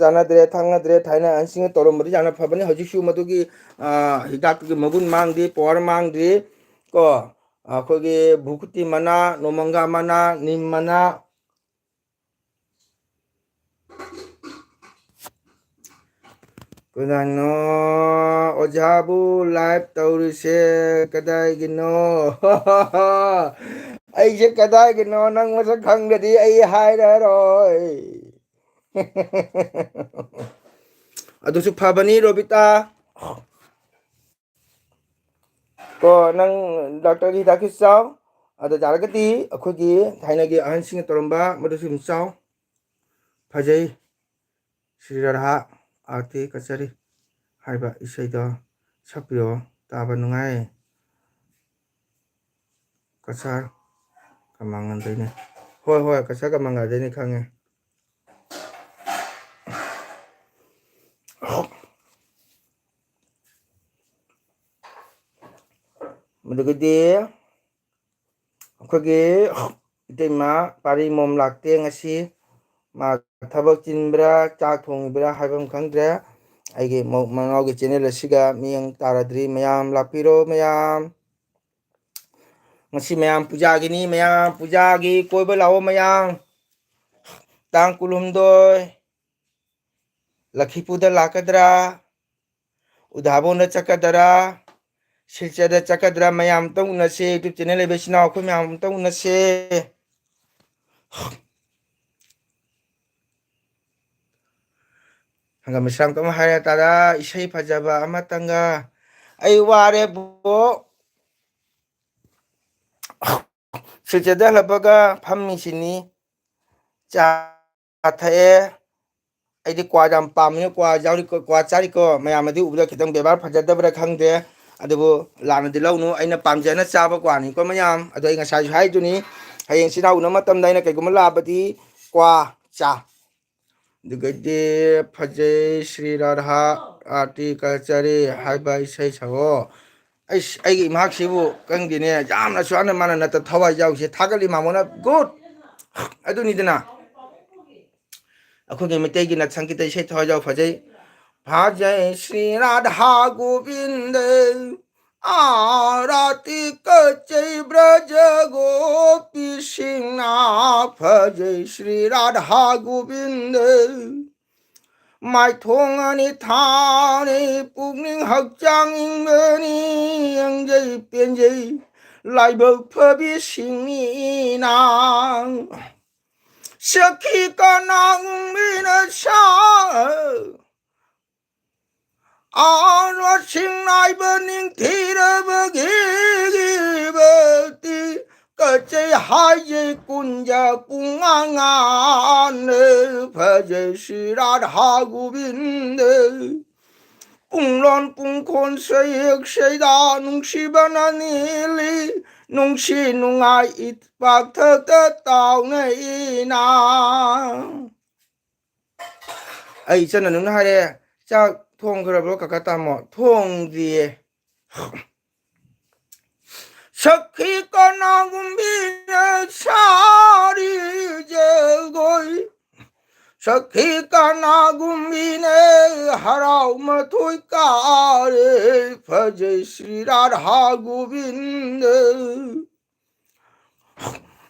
A: जाना दरे थांगना दरे थाइना अंसिंग तोरमबरी जाना फबनी हजिसु मधुकी हिदाक की मगुन मांगदी पोर मांगदी को अखोगे भुकुति मना नोमंगा मना निम मना ꯀꯅꯥꯅꯣ ꯑꯣꯖꯥꯕꯨ ꯂꯥꯏꯚ ꯇꯧꯔꯤꯁꯦ ꯀꯗꯥꯏꯒꯤꯅꯣ ꯑꯩꯁꯦ ꯀꯗꯥꯏꯒꯤꯅꯣ ꯅꯪ ꯃꯁꯛ ꯈꯪꯗ꯭ꯔꯗꯤ ꯑꯩ ꯍꯥꯏꯔꯔꯣꯏ ꯑꯗꯨꯁꯨ ꯐꯕꯅꯤ ꯔꯣꯕꯤꯇꯥ ꯀꯣ ꯅꯪ ꯗꯥꯛꯇꯔꯒꯤ ꯍꯤꯗꯥꯛꯁꯨ ꯆꯥꯎ ꯑꯗ ꯌꯥꯔꯒꯗꯤ ꯑꯩꯈꯣꯏꯒꯤ ꯊꯥꯏꯅꯒꯤ ꯑꯍꯟꯁꯤꯡꯅ ꯇꯧꯔꯝꯕ ꯃꯗꯨꯁꯨ ꯑꯗꯨꯝ ꯆꯥꯎ ꯐꯖꯩ ꯁ꯭ꯔꯤ ꯔꯥꯙꯥ ꯑꯥꯔꯇꯤ ꯀꯆꯔꯤ ꯍꯥꯏꯕ ꯏꯁꯩꯗꯣ ꯁꯛꯄꯤꯌꯣ ꯇꯥꯕ ꯅꯨꯡꯉꯥꯏ ꯀꯁꯥꯔ ꯀꯃꯥꯡꯉꯟꯗꯣꯏꯅꯦ ꯍꯣꯏ ꯍꯣꯏ ꯀꯁꯥꯔ ꯀꯃꯥꯡꯉꯟꯗꯣꯏꯅꯦ ꯈꯪꯉꯦ ꯃꯗꯨꯒꯤꯗꯤ ꯑꯩꯈꯣꯏꯒꯤ ꯏꯇꯩꯃ ꯄꯥꯔꯤꯃꯣꯝ ꯂꯥꯛꯇꯦ ꯉꯁꯤ ꯃꯥ ꯊꯕꯛ ꯆꯤꯟꯕ꯭ꯔꯥ ꯆꯥꯛ ꯊꯣꯡꯉꯤꯕ꯭ꯔꯥ ꯍꯥꯏꯕ ꯑꯃ ꯈꯪꯗ꯭ꯔꯦ ꯑꯩꯒꯤ ꯃꯉꯥꯎꯒꯤ ꯆꯦꯅꯦꯜ ꯑꯁꯤꯒ ꯃꯤꯠꯌꯦꯡ ꯇꯥꯔꯗ꯭ꯔꯤ ꯃꯌꯥꯝ ꯂꯥꯛꯄꯤꯔꯣ ꯃꯌꯥꯝ ꯉꯁꯤ ꯃꯌꯥꯝ ꯄꯨꯖꯥꯒꯤꯅꯤ ꯃꯌꯥꯝ ꯄꯨꯖꯥꯒꯤ ꯀꯣꯏꯕ ꯂꯥꯛꯑꯣ ꯃꯌꯥꯝ ꯇꯥꯡ 22 ꯂꯛꯈꯤꯄꯨꯔꯗ ꯂꯥꯛꯀꯗ꯭ꯔꯥ ꯎꯙꯥꯕꯣꯟꯗ ꯆꯠꯀꯗ꯭ꯔꯥ ꯁꯤꯜꯆꯔꯗ ꯆꯠꯀꯗ꯭ꯔꯥ ꯃꯌꯥꯝ ꯑꯝꯇ ꯎꯅꯁꯦ ꯌꯨꯇ꯭ꯌꯨꯕ ꯆꯦꯅꯦꯜ ꯂꯩꯕ ꯏꯆꯤꯟ ꯏꯅꯥꯎ ꯑꯩꯈꯣꯏ ꯃꯌꯥꯝ ꯑꯝꯇ ꯎꯅꯁꯦ ꯍꯪꯒꯥꯝ ꯃꯤശ്ꯔꯥꯝ ꯀꯃ ꯍꯥꯏꯔ ꯇꯥꯔꯥ ꯏꯁꯩ ꯐꯖꯕ ꯑꯃꯇꯪꯒ ꯑꯩ ꯋꯥꯔꯦꯕꯣ ꯁꯤꯜꯆꯔꯗ ꯍꯜꯂꯛꯄꯒ ꯐꯝꯃꯤꯁꯤꯅꯤ ꯆꯥ ꯊꯛꯑꯦ ꯑꯩꯗꯤ ꯀ꯭ꯋꯥ ꯌꯥꯝ ꯄꯥꯝꯃꯤꯅ ꯀ꯭ꯋꯥ ꯆꯥꯔꯤꯀꯣ ꯃꯌꯥꯝ ꯑꯗꯨ ꯎꯕꯗ ꯈꯤꯇꯪ ꯕꯦꯕꯥꯔ ꯐꯖꯗꯕ꯭ꯔꯥ ꯈꯪꯗꯦ ꯑꯗꯨꯕꯨ ꯂꯥꯟꯅꯗꯤ ꯂꯧꯅꯨ ꯑꯩꯅ ꯄꯥꯝꯖꯅ ꯆꯥꯕ ꯀ꯭ꯋꯥꯅꯤꯀꯣ ꯃꯌꯥꯝ ꯑꯗꯣ ꯑꯩ ꯉꯁꯥꯏꯁꯨ ꯍꯥꯏꯗꯨꯅꯤ ꯍꯌꯦꯡ ꯏꯆꯤꯟ ꯏꯅꯥꯎ ꯎꯅꯕ ꯃꯇꯝꯗ ꯑꯩꯅ ꯀꯩꯒꯨꯝꯕ ꯂꯥꯛꯑꯕꯗꯤ ꯀ꯭ꯋꯥ ꯆꯥ ꯑꯗꯨꯒꯗꯤ ꯐꯖꯩ ꯁ꯭ꯔꯤ ꯔꯥꯙꯥ ꯑꯥꯔꯇꯤ ꯀꯜꯆꯔꯤ ꯍꯥꯏꯕ ꯏꯁꯩ ꯁꯛꯑꯣ ꯑꯩꯒꯤ ꯏꯃꯥꯛꯁꯤꯕꯨ ꯈꯪꯗꯦꯅꯦ ꯌꯥꯝꯅꯁꯨ ꯌꯥꯝꯅ ꯃꯥꯅ ꯅꯠꯇ ꯊꯋꯥꯏ ꯌꯥꯎꯁꯦ ꯊꯥꯒꯠꯂꯤ ꯃꯥꯃꯣꯅ ꯒꯨꯗ ꯑꯗꯨꯅꯤꯗꯅ ꯑꯩꯈꯣꯏꯒꯤ ꯃꯩꯇꯩꯒꯤ ꯁꯪꯒꯤꯇ ꯏꯁꯩ ꯊꯋꯥꯏ ꯌꯥꯎ ꯐꯖꯩ ꯐꯖꯩ ꯁ꯭ꯔꯤ ꯔꯥꯙꯥ ꯒꯣꯕꯤꯟꯗ आरती कचै ब्रज गोपी सिंह फजै श्री राधा गोविंद माइथोंगनि थाने पुगनिं हक्चांग इंगनि यंजै पेंजै लाइबौ फबि सिंनि नां सखी का नाम बिन सा कचै हाय कुंज पुंगांगान भजै श्री राधा गोविंद पुंलन पुंखन सैयक सैदा नुंसिबना नीली नुंसि नुंगाई इतपाक थक ताउनैना ꯑꯩ ꯏꯆꯟꯅ ꯅꯨꯡꯅ ꯍꯥꯏꯔꯦ ꯆꯥꯛ ꯊꯣꯡꯈ꯭ꯔꯕ꯭ꯔꯣ ꯀꯀꯥ ꯇꯥꯃꯣ ꯊꯣꯡꯗ꯭ꯔꯤꯌꯦ सखी कनागुंबीने सारी जगोई सखी कनागुंबीने हराव मथुई कारे फजै श्री राधा गोविंद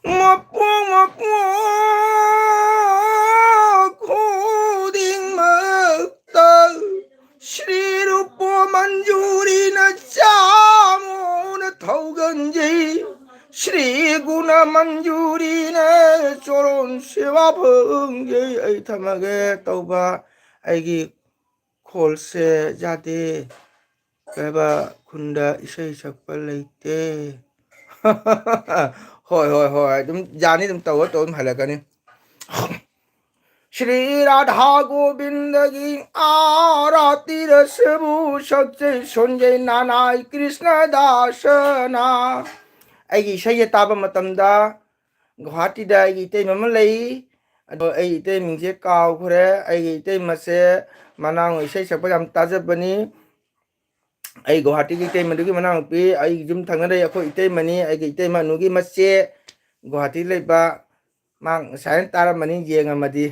A: मपु मपु खुदिंग मक्त श्री रूप मंजूरी न चामोन थौगंजै श्री गुण मंजूरी न चोरोन सेवा फंजै ꯑꯩ ꯊꯝꯃꯒꯦ ꯇꯧꯕ ꯑꯩꯒꯤ ꯈꯣꯜꯁꯦ ꯌꯥꯗꯦ ꯀꯩꯕ ꯈꯨꯟꯗ ꯏꯁꯩ ꯁꯛꯄ ꯂꯩꯇꯦ ꯍꯣꯏ ꯍꯣꯏ ꯍꯣꯏ ꯑꯗꯨꯝ ꯌꯥꯅꯤ ꯑꯗꯨꯝ ꯇꯧꯔ ꯑꯗꯨꯝ हल्लकनी श्री राधा गोविंद की आरती रसबू सच्चे संजय नानाय कृष्ण दासना ꯑꯩꯒꯤ ꯏꯁꯩꯁꯦ ꯇꯥꯕ ꯃꯇꯝꯗ ꯒꯨꯋꯥꯍꯥꯇꯤꯗ ꯑꯩꯒꯤ ꯏꯇꯩꯃ ꯑꯃ ꯂꯩ ꯑꯗꯣ ꯑꯩ ꯏꯇꯩꯃꯤꯡꯁꯦ ꯀꯥꯎꯈ꯭ꯔꯦ ꯑꯩꯒꯤ ꯏꯇꯩꯃꯁꯦ ꯃꯅꯥꯎ ꯏꯁꯩ ꯁꯛꯄ ꯌꯥꯝ ꯇꯥꯖꯕꯅꯤ ꯑꯩ ꯒꯨꯋꯥꯍꯥꯇꯤꯒꯤ ꯏꯇꯩꯃꯗꯨꯒꯤ ꯃꯅꯥꯎꯅꯨꯄꯤ ꯑꯩꯒꯤ ꯌꯨꯝ ꯊꯪꯅꯔꯦ ꯑꯩꯈꯣꯏ ꯏꯇꯩꯃꯅꯤ ꯑꯩꯒꯤ ꯏꯇꯩꯃ ꯑꯅꯨꯒꯤ ꯃꯆꯦ ꯒꯨꯋꯥꯍꯥꯇꯤ ꯂꯩꯕ ꯃꯥ ꯉꯁꯥꯏꯅ ꯇꯥꯔꯝꯃꯅꯤ ꯌꯦꯡꯉꯝꯃꯗꯤ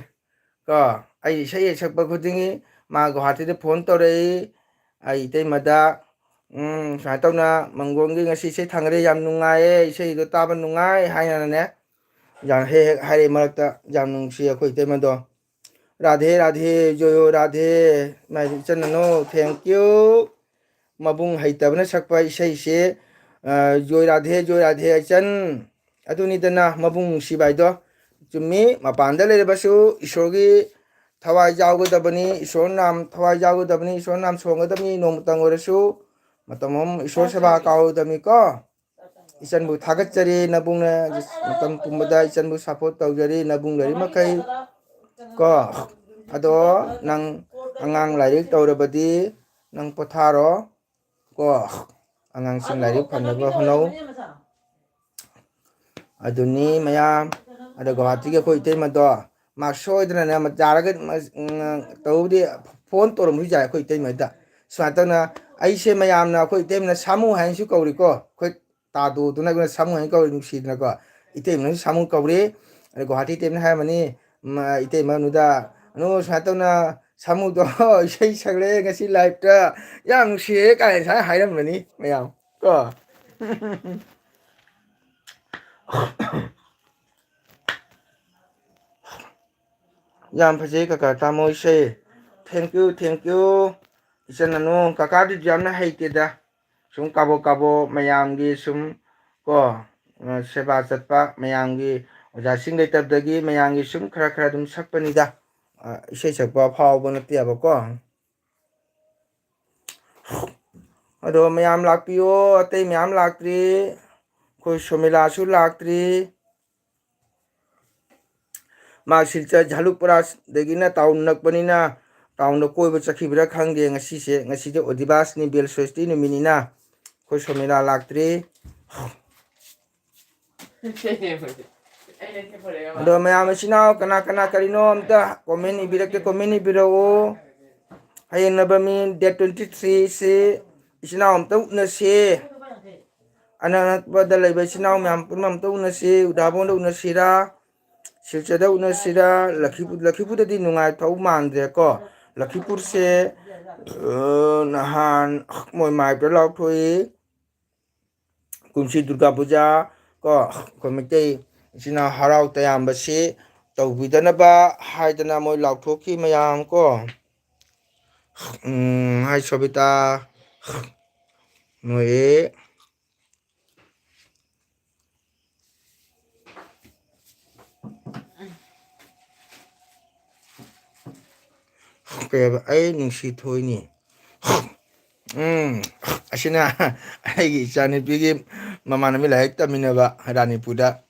A: ꯀꯣ ꯑꯩ ꯏꯁꯩ ꯍꯦꯛ ꯁꯛꯄ ꯈꯨꯗꯤꯡꯒꯤ ꯃꯥ ꯒꯨꯋꯥꯍꯥꯇꯤꯗ ꯐꯣꯟ ꯇꯧꯔꯛꯏ ꯑꯩ ꯏꯇꯩꯃꯗ ꯁꯨꯃꯥꯏꯅ ꯇꯧꯅ ꯃꯪꯒꯣꯟꯒꯤ ꯉꯁꯤ ꯏꯁꯩ ꯊꯥꯡꯒꯠꯂꯦ ꯌꯥꯝ ꯅꯨꯡꯉꯥꯏꯌꯦ ꯏꯁꯩꯗꯣ ꯇꯥꯕ ꯅꯨꯡꯉꯥꯏ ꯍꯥꯏꯅꯅꯦ ꯌꯥꯝ ꯍꯦꯛ ꯍꯦꯛ ꯍꯥꯏꯔꯛꯏ ꯃꯔꯛꯇ ꯌꯥꯝ ꯅꯨꯡꯁꯤ ꯑꯩꯈꯣꯏ ꯏꯇꯩꯃꯗꯣ राधे राधे जयो राधे माय इचननो थैंक यू मबुंग हैतबना सकपा इसै से जय राधे इचन अदुनिदना मबुंग सिबाइदो चुम्मी मपानदा लेरबसु ईश्वरगी थवाई जागदबनी ईश्वर नाम थवाई जागदबनी ईश्वर नाम सोंगदबनी नोमतंग ओरसु मतमम ईश्वर सेवा काउदमी को इचनबु थागतचरी नबुंगना मतम पुमदा इचनबु सपोर्ट तौजरी नबुंग लरी मखै को अदो नंग अंगांग लाइक तौरबदी नंग पोथारो को अंगांग सिंग लाइक फनबा होनो अदुनी मयाम अदो गुवाहाटी के कोई इतै मदो मा सोइदना म जारगा तौदि फोन तोरम हुई जाय कोई इतै मदा स्वातना ऐसे मयामना कोई इतैमना सामु हाइसु कौरी को कोई तादु दुना गुना सामु हाइ कौरी नुसीदना को इतैमना सामु कौरी अदो गुवाहाटी इतैमना हाय मनी इतै मनुदा नो स्वातना सामु दो इसै सगले गसी लाइफ ता याम नुसिए काय सा हाइरमनी मयाम को याम फजे काका तामो से थैंक यू इसन ननु काका दि जामना हाइतेदा सुम काबो काबो मयामगी सुम को सेवा चतपा मयामगी ओजा सिंग लेतबदगी मयामगी सुम खरा खरा दुम सकपनिदा इसै सकपा फावबो नतियाबो को अदो मयाम लाक्पियो अतै मयाम लाक्त्री कोई सोमिलासु लाक्त्री मा सिलचा झालुकपुरा दगिना टाउन नकपनिना टाउन कोइबो चखिब्रा खंगे ngasi se ngasi de odibas ni bel sosti ni minina khoi somela laktri do mayam sinau kana kana karino amta comment ibirak comment ibiro hayeng nabami date 23 se sinau amta na se anak badalai ba sinau mayam pun amta na se udabon na sira silchada una sira lakhipur di nungai thau mandre ko lakhipur se nahan moi mai pra lok thui kumsi durga puja ko komite sina harau tayam ba se tawbidana ba haidana moi lok thoki mayam ko hai sobita moi kaya ay nungsi thoy ni asina ay ichani pigi mama nami laik tamina ba rani puda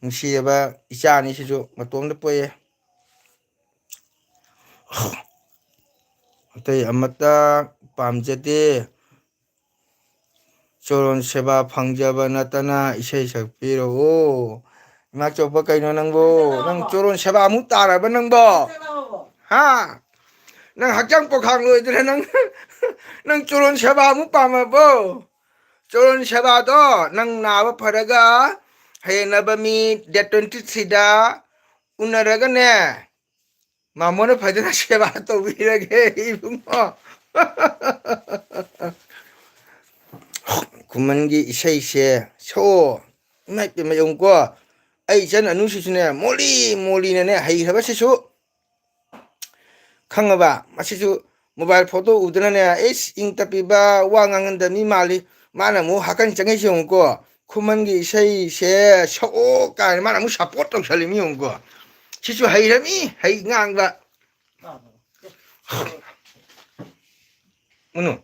A: nungsi ba ichani sisu matong da poye tay amata pamjate choron seba phangjaba natana isai sakpiro ima chopa kaino nangbo nang choron seba amu taraba nangbo ha nang hakjang pokhang loidre nang choron seba amu pamabo choron seba do nang nawa pharaga hayenabami date 23 da unaraga ne mamona phajana seba tobirage ibungo kumangi isai se so mai pe mayong ko ai chan anu si ne moli ne hai haba se so khangaba masisu mobile photo udana ne es ing tapiba wangangan da mi mali mana mu hakan changai se ko kumangi isai se so ka mana mu support to salimi ko sisu hai rami hai ngang ba uno